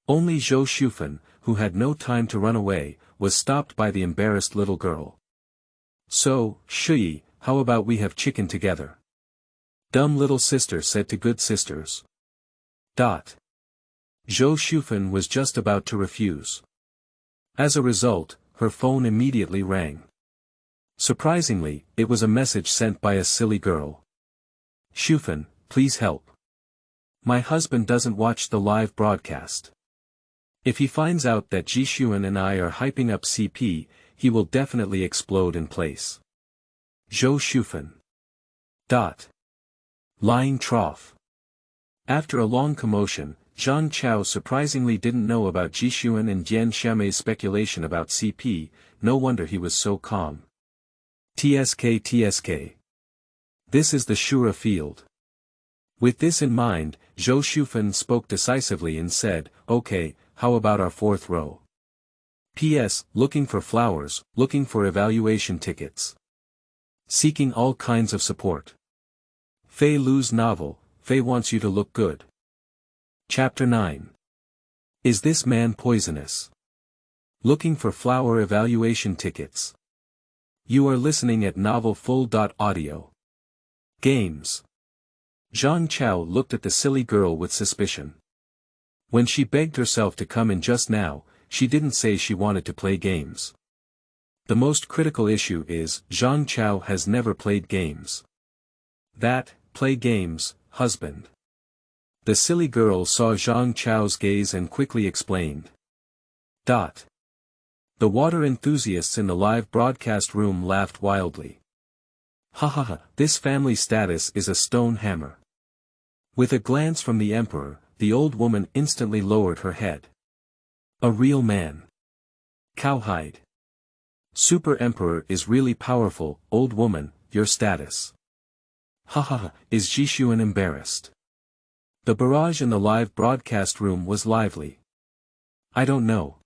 Only Zhou Shufan, who had no time to run away, was stopped by the embarrassed little girl. So, Shui, how about we have chicken together? Dumb little sister said to good sisters. Zhou Shufan was just about to refuse. As a result, her phone immediately rang. Surprisingly, it was a message sent by a silly girl. Shufan, please help. My husband doesn't watch the live broadcast. If he finds out that Jishuan and I are hyping up CP, he will definitely explode in place. Zhou Shufan. Lying trough. After a long commotion, Zhang Chao surprisingly didn't know about Jishuan and Dian Xiamei's speculation about CP, no wonder he was so calm. TSK. This is the Shura Field. With this in mind, Zhou Shufan spoke decisively and said, okay, how about our fourth row? P.S. Looking for flowers, looking for evaluation tickets. Seeking all kinds of support. Fei Lu's novel, Fei wants you to look good. Chapter 9. Is this man poisonous? Looking for flower evaluation tickets. You are listening at novelfull.audio. Games. Zhang Chao looked at the silly girl with suspicion. When she begged herself to come in just now, she didn't say she wanted to play games. The most critical issue is, Zhang Chao has never played games. Play games, husband. The silly girl saw Zhang Chao's gaze and quickly explained. The water enthusiasts in the live broadcast room laughed wildly. This family status is a stone hammer. With a glance from the emperor, the old woman instantly lowered her head. A real man. Cowhide. Super Emperor is really powerful, old woman, your status. Is Jishuan embarrassed? The barrage in the live broadcast room was lively. I don't know.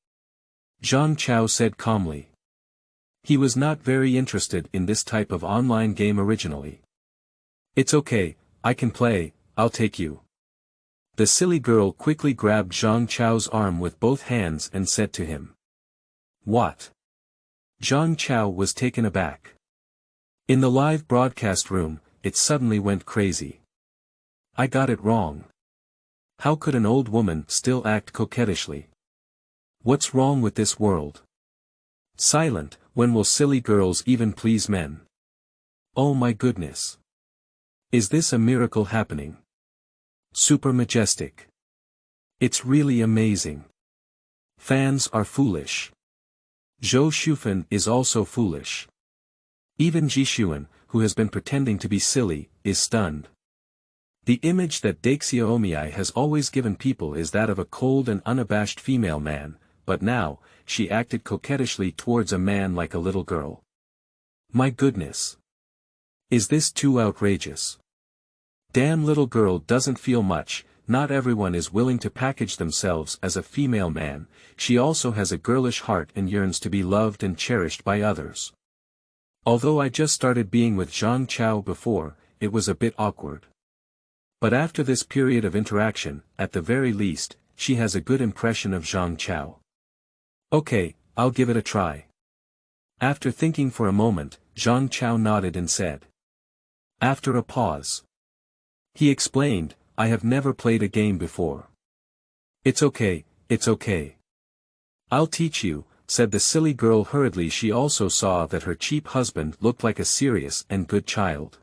Zhang Chao said calmly. He was not very interested in this type of online game originally. It's okay, I can play, I'll take you. The silly girl quickly grabbed Zhang Chao's arm with both hands and said to him. What? Zhang Chao was taken aback. In the live broadcast room, it suddenly went crazy. I got it wrong. How could an old woman still act coquettishly? What's wrong with this world? Silent, when will silly girls even please men? Oh my goodness. Is this a miracle happening? Super majestic. It's really amazing. Fans are foolish. Zhou Shufan is also foolish. Even Jishuan, who has been pretending to be silly, is stunned. The image that Deixia Omiai has always given people is that of a cold and unabashed female man, but now, she acted coquettishly towards a man like a little girl. My goodness. Is this too outrageous? Damn little girl doesn't feel much, not everyone is willing to package themselves as a female man, she also has a girlish heart and yearns to be loved and cherished by others. Although I just started being with Zhang Chao before, it was a bit awkward. But after this period of interaction, at the very least, she has a good impression of Zhang Chao. Okay, I'll give it a try. After thinking for a moment, Zhang Chao nodded and said. After a pause. He explained, I have never played a game before. It's okay, it's okay. I'll teach you, said the silly girl hurriedly. She also saw that her cheap husband looked like a serious and good child.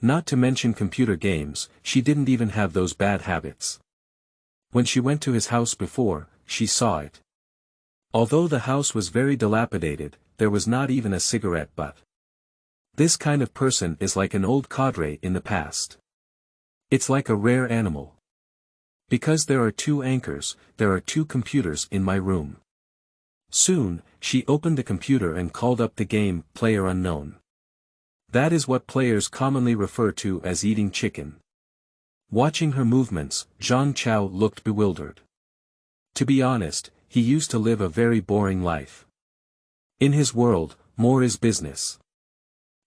Not to mention computer games, she didn't even have those bad habits. When she went to his house before, she saw it. Although the house was very dilapidated, there was not even a cigarette butt. This kind of person is like an old cadre in the past. It's like a rare animal. Because there are 2 anchors, there are 2 computers in my room. Soon, she opened the computer and called up the game, Player Unknown. That is what players commonly refer to as eating chicken. Watching her movements, Zhang Chao looked bewildered. To be honest, he used to live a very boring life. In his world, more is business.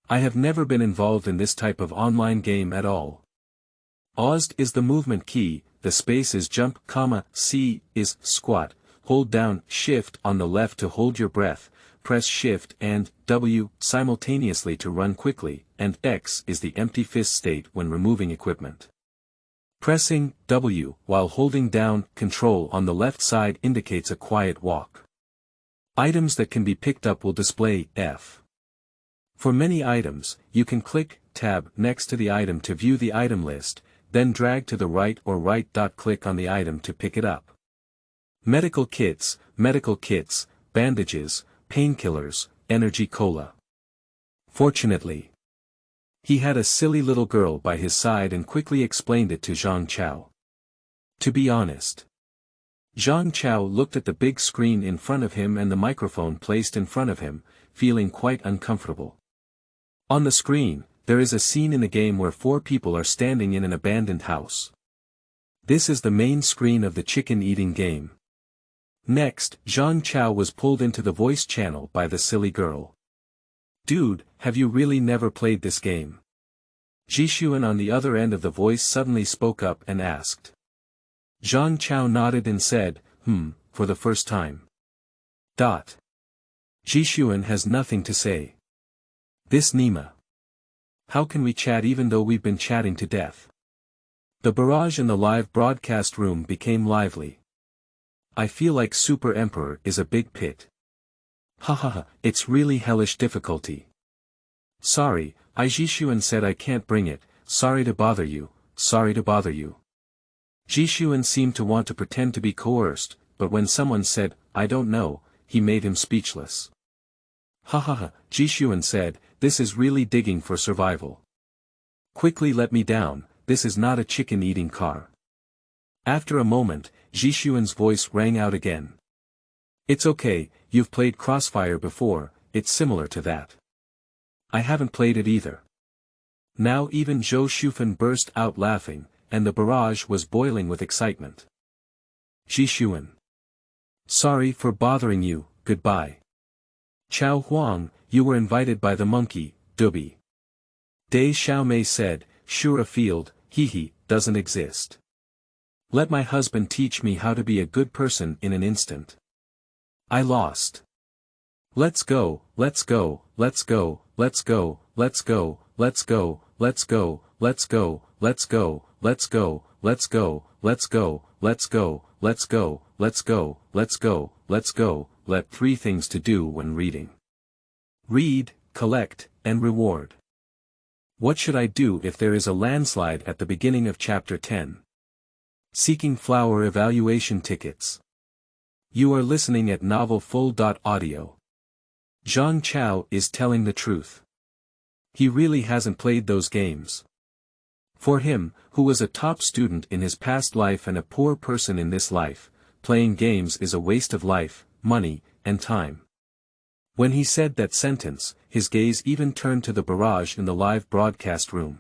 I have never been involved in this type of online game at all. OSD is the movement key, the space is jump, C is squat, hold down Shift on the left to hold your breath, press Shift and W simultaneously to run quickly, and X is the empty fist state when removing equipment. Pressing W while holding down Control on the left side indicates a quiet walk. Items that can be picked up will display F. For many items, you can click Tab next to the item to view the item list, then drag to the right or right. Click on the item to pick it up. Medical kits, bandages, painkillers, energy cola. Fortunately, he had a silly little girl by his side and quickly explained it to Zhang Chao. To be honest, Zhang Chao looked at the big screen in front of him and the microphone placed in front of him, feeling quite uncomfortable. On the screen, there is a scene in the game where 4 people are standing in an abandoned house. This is the main screen of the chicken-eating game. Next, Zhang Chao was pulled into the voice channel by the silly girl. Dude, have you really never played this game? Jishuan on the other end of the voice suddenly spoke up and asked. Zhang Chao nodded and said, for the first time. Jishuan has nothing to say. This Nima. How can we chat even though we've been chatting to death? The barrage in the live broadcast room became lively. I feel like Super Emperor is a big pit. Hahaha, it's really hellish difficulty. Sorry, Jishuan said I can't bring it, sorry to bother you. Jishuan seemed to want to pretend to be coerced, but when someone said, I don't know, he made him speechless. Hahaha, Jishuan said, this is really digging for survival. Quickly let me down, this is not a chicken-eating car. After a moment, Jishuan's voice rang out again. It's okay, you've played Crossfire before, it's similar to that. I haven't played it either. Now even Zhou Shufan burst out laughing, and the barrage was boiling with excitement. Jishuan. Sorry for bothering you, goodbye. Chao Huang, you were invited by the monkey, Dubi. Dai Xiaomei said, Shura Field, doesn't exist. Let my husband teach me how to be a good person in an instant. I lost. Let's go, let's go, let's go, let's go, let's go, let's go, let's go, let's go, let's go, let's go, let's go, let's go, let's go, let's go, let's go, let's go, let's go, let 3 things to do when reading. Read, collect, and reward. What should I do if there is a landslide at the beginning of chapter 10? Seeking flower evaluation tickets. You are listening at novelfull.audio. Zhang Chao is telling the truth. He really hasn't played those games. For him, who was a top student in his past life and a poor person in this life, playing games is a waste of life, money, and time. When he said that sentence, his gaze even turned to the barrage in the live broadcast room.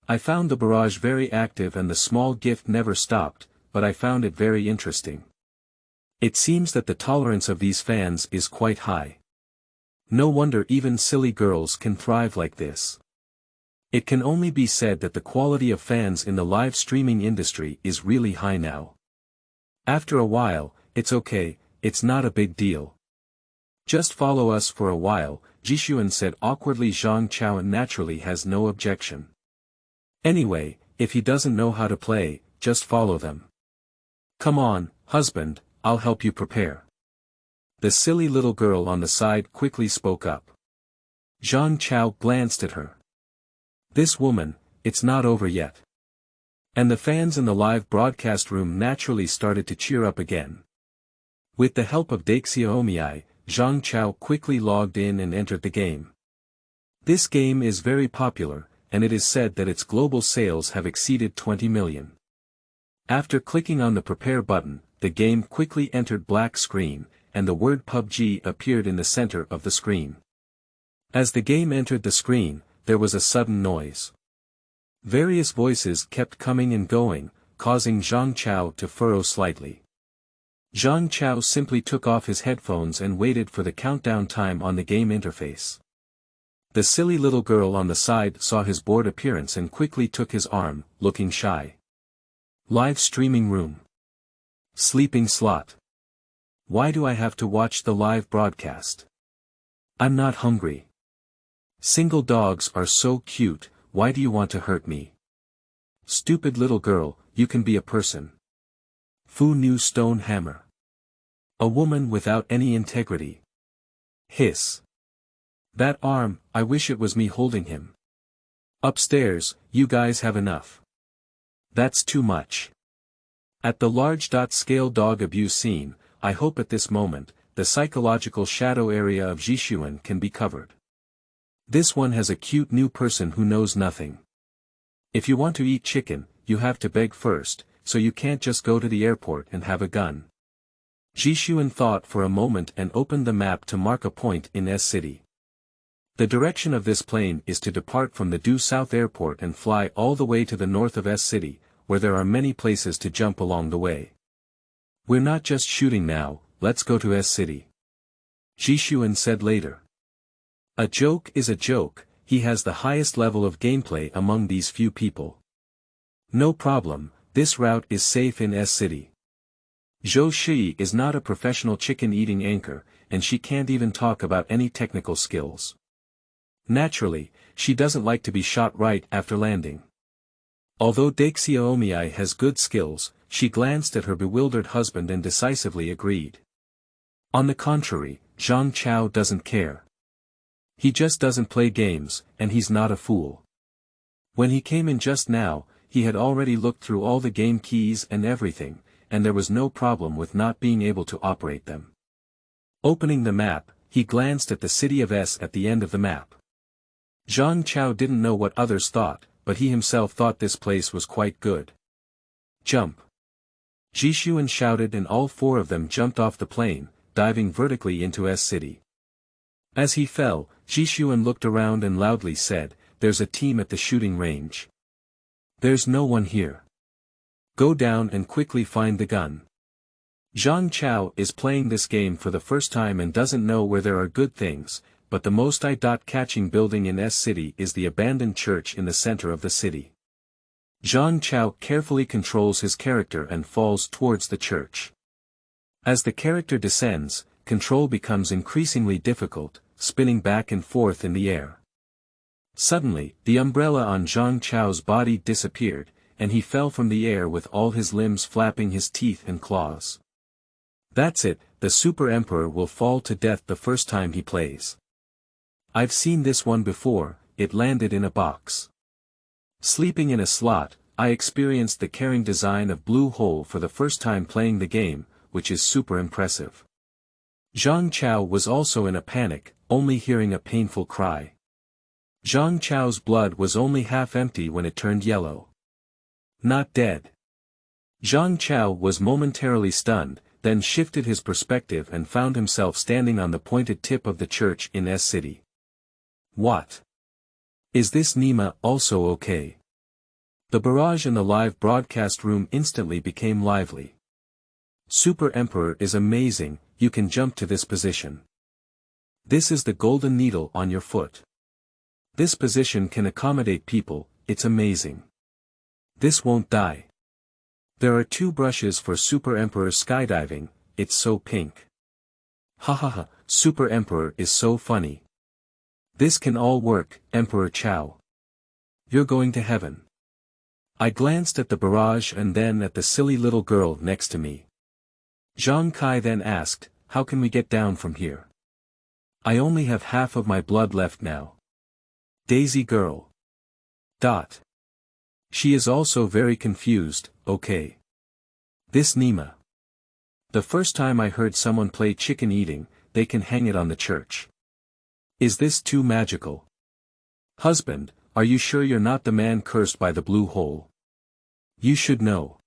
I found the barrage very active and the small gift never stopped, but I found it very interesting. It seems that the tolerance of these fans is quite high. No wonder even silly girls can thrive like this. It can only be said that the quality of fans in the live streaming industry is really high now. After a while, it's okay, it's not a big deal. Just follow us for a while, Jishuan said awkwardly. Zhang Chao naturally has no objection. Anyway, if he doesn't know how to play, just follow them. Come on, husband, I'll help you prepare. The silly little girl on the side quickly spoke up. Zhang Chao glanced at her. This woman, it's not over yet. And the fans in the live broadcast room naturally started to cheer up again. With the help of Daxiaomiai, Zhang Chao quickly logged in and entered the game. This game is very popular, and it is said that its global sales have exceeded 20 million. After clicking on the prepare button, the game quickly entered black screen, and the word PUBG appeared in the center of the screen. As the game entered the screen, there was a sudden noise. Various voices kept coming and going, causing Zhang Chao to furrow slightly. Zhang Chao simply took off his headphones and waited for the countdown time on the game interface. The silly little girl on the side saw his bored appearance and quickly took his arm, looking shy. Live streaming room. Sleeping slot. Why do I have to watch the live broadcast? I'm not hungry. Single dogs are so cute, why do you want to hurt me? Stupid little girl, you can be a person. Fu New Stone Hammer. A woman without any integrity. Hiss. That arm, I wish it was me holding him. Upstairs, you guys have enough. That's too much. At the large-scale dog abuse scene, I hope at this moment, the psychological shadow area of Jishuan can be covered. This one has a cute new person who knows nothing. If you want to eat chicken, you have to beg first, so you can't just go to the airport and have a gun. Jishuan thought for a moment and opened the map to mark a point in S City. The direction of this plane is to depart from the Due South Airport and fly all the way to the north of S City, where there are many places to jump along the way. We're not just shooting now, let's go to S City. Jishuan said later. A joke is a joke, he has the highest level of gameplay among these few people. No problem, this route is safe in S City. Zhou Shi is not a professional chicken-eating anchor, and she can't even talk about any technical skills. Naturally, she doesn't like to be shot right after landing. Although Daxiaomiai has good skills, she glanced at her bewildered husband and decisively agreed. On the contrary, Zhang Chao doesn't care. He just doesn't play games, and he's not a fool. When he came in just now, he had already looked through all the game keys and everything, and there was no problem with not being able to operate them. Opening the map, he glanced at the city of S at the end of the map. Zhang Chao didn't know what others thought, but he himself thought this place was quite good. Jump! Jishuan shouted and all four of them jumped off the plane, diving vertically into S City. As he fell, Jishuan looked around and loudly said, "There's a team at the shooting range. There's no one here. Go down and quickly find the gun." Zhang Chao is playing this game for the first time and doesn't know where there are good things, but the most eye-catching building in S City is the abandoned church in the center of the city. Zhang Chao carefully controls his character and falls towards the church. As the character descends, control becomes increasingly difficult, spinning back and forth in the air. Suddenly, the umbrella on Zhang Chao's body disappeared, and he fell from the air with all his limbs flapping his teeth and claws. That's it, the Super Emperor will fall to death the first time he plays. I've seen this one before, it landed in a box. Sleeping in a slot, I experienced the carrying design of Blue Hole for the first time playing the game, which is super impressive. Zhang Chao was also in a panic, only hearing a painful cry. Zhang Chao's blood was only half empty when it turned yellow. Not dead. Zhang Chao was momentarily stunned, then shifted his perspective and found himself standing on the pointed tip of the church in S City. What? Is this Nima also okay? The barrage in the live broadcast room instantly became lively. Super Emperor is amazing, you can jump to this position. This is the golden needle on your foot. This position can accommodate people, it's amazing. This won't die. There are 2 brushes for Super Emperor skydiving, it's so pink. Hahaha, Super Emperor is so funny. This can all work, Emperor Chao. You're going to heaven. I glanced at the barrage and then at the silly little girl next to me. Zhang Kai then asked, how can we get down from here? I only have half of my blood left now. Daisy girl. Dot. She is also very confused, okay. This Nima. The first time I heard someone play chicken eating, they can hang it on the church. Is this too magical? Husband, are you sure you're not the man cursed by the blue hole? You should know.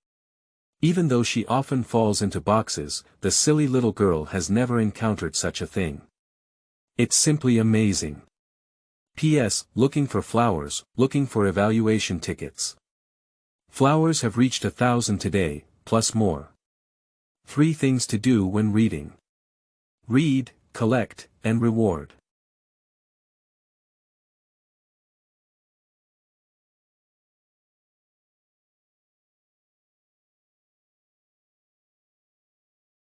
Even though she often falls into boxes, the silly little girl has never encountered such a thing. It's simply amazing. P.S. Looking for flowers, looking for evaluation tickets. Flowers have reached 1,000 today, plus more. 3 things to do when reading. Read, collect, and reward.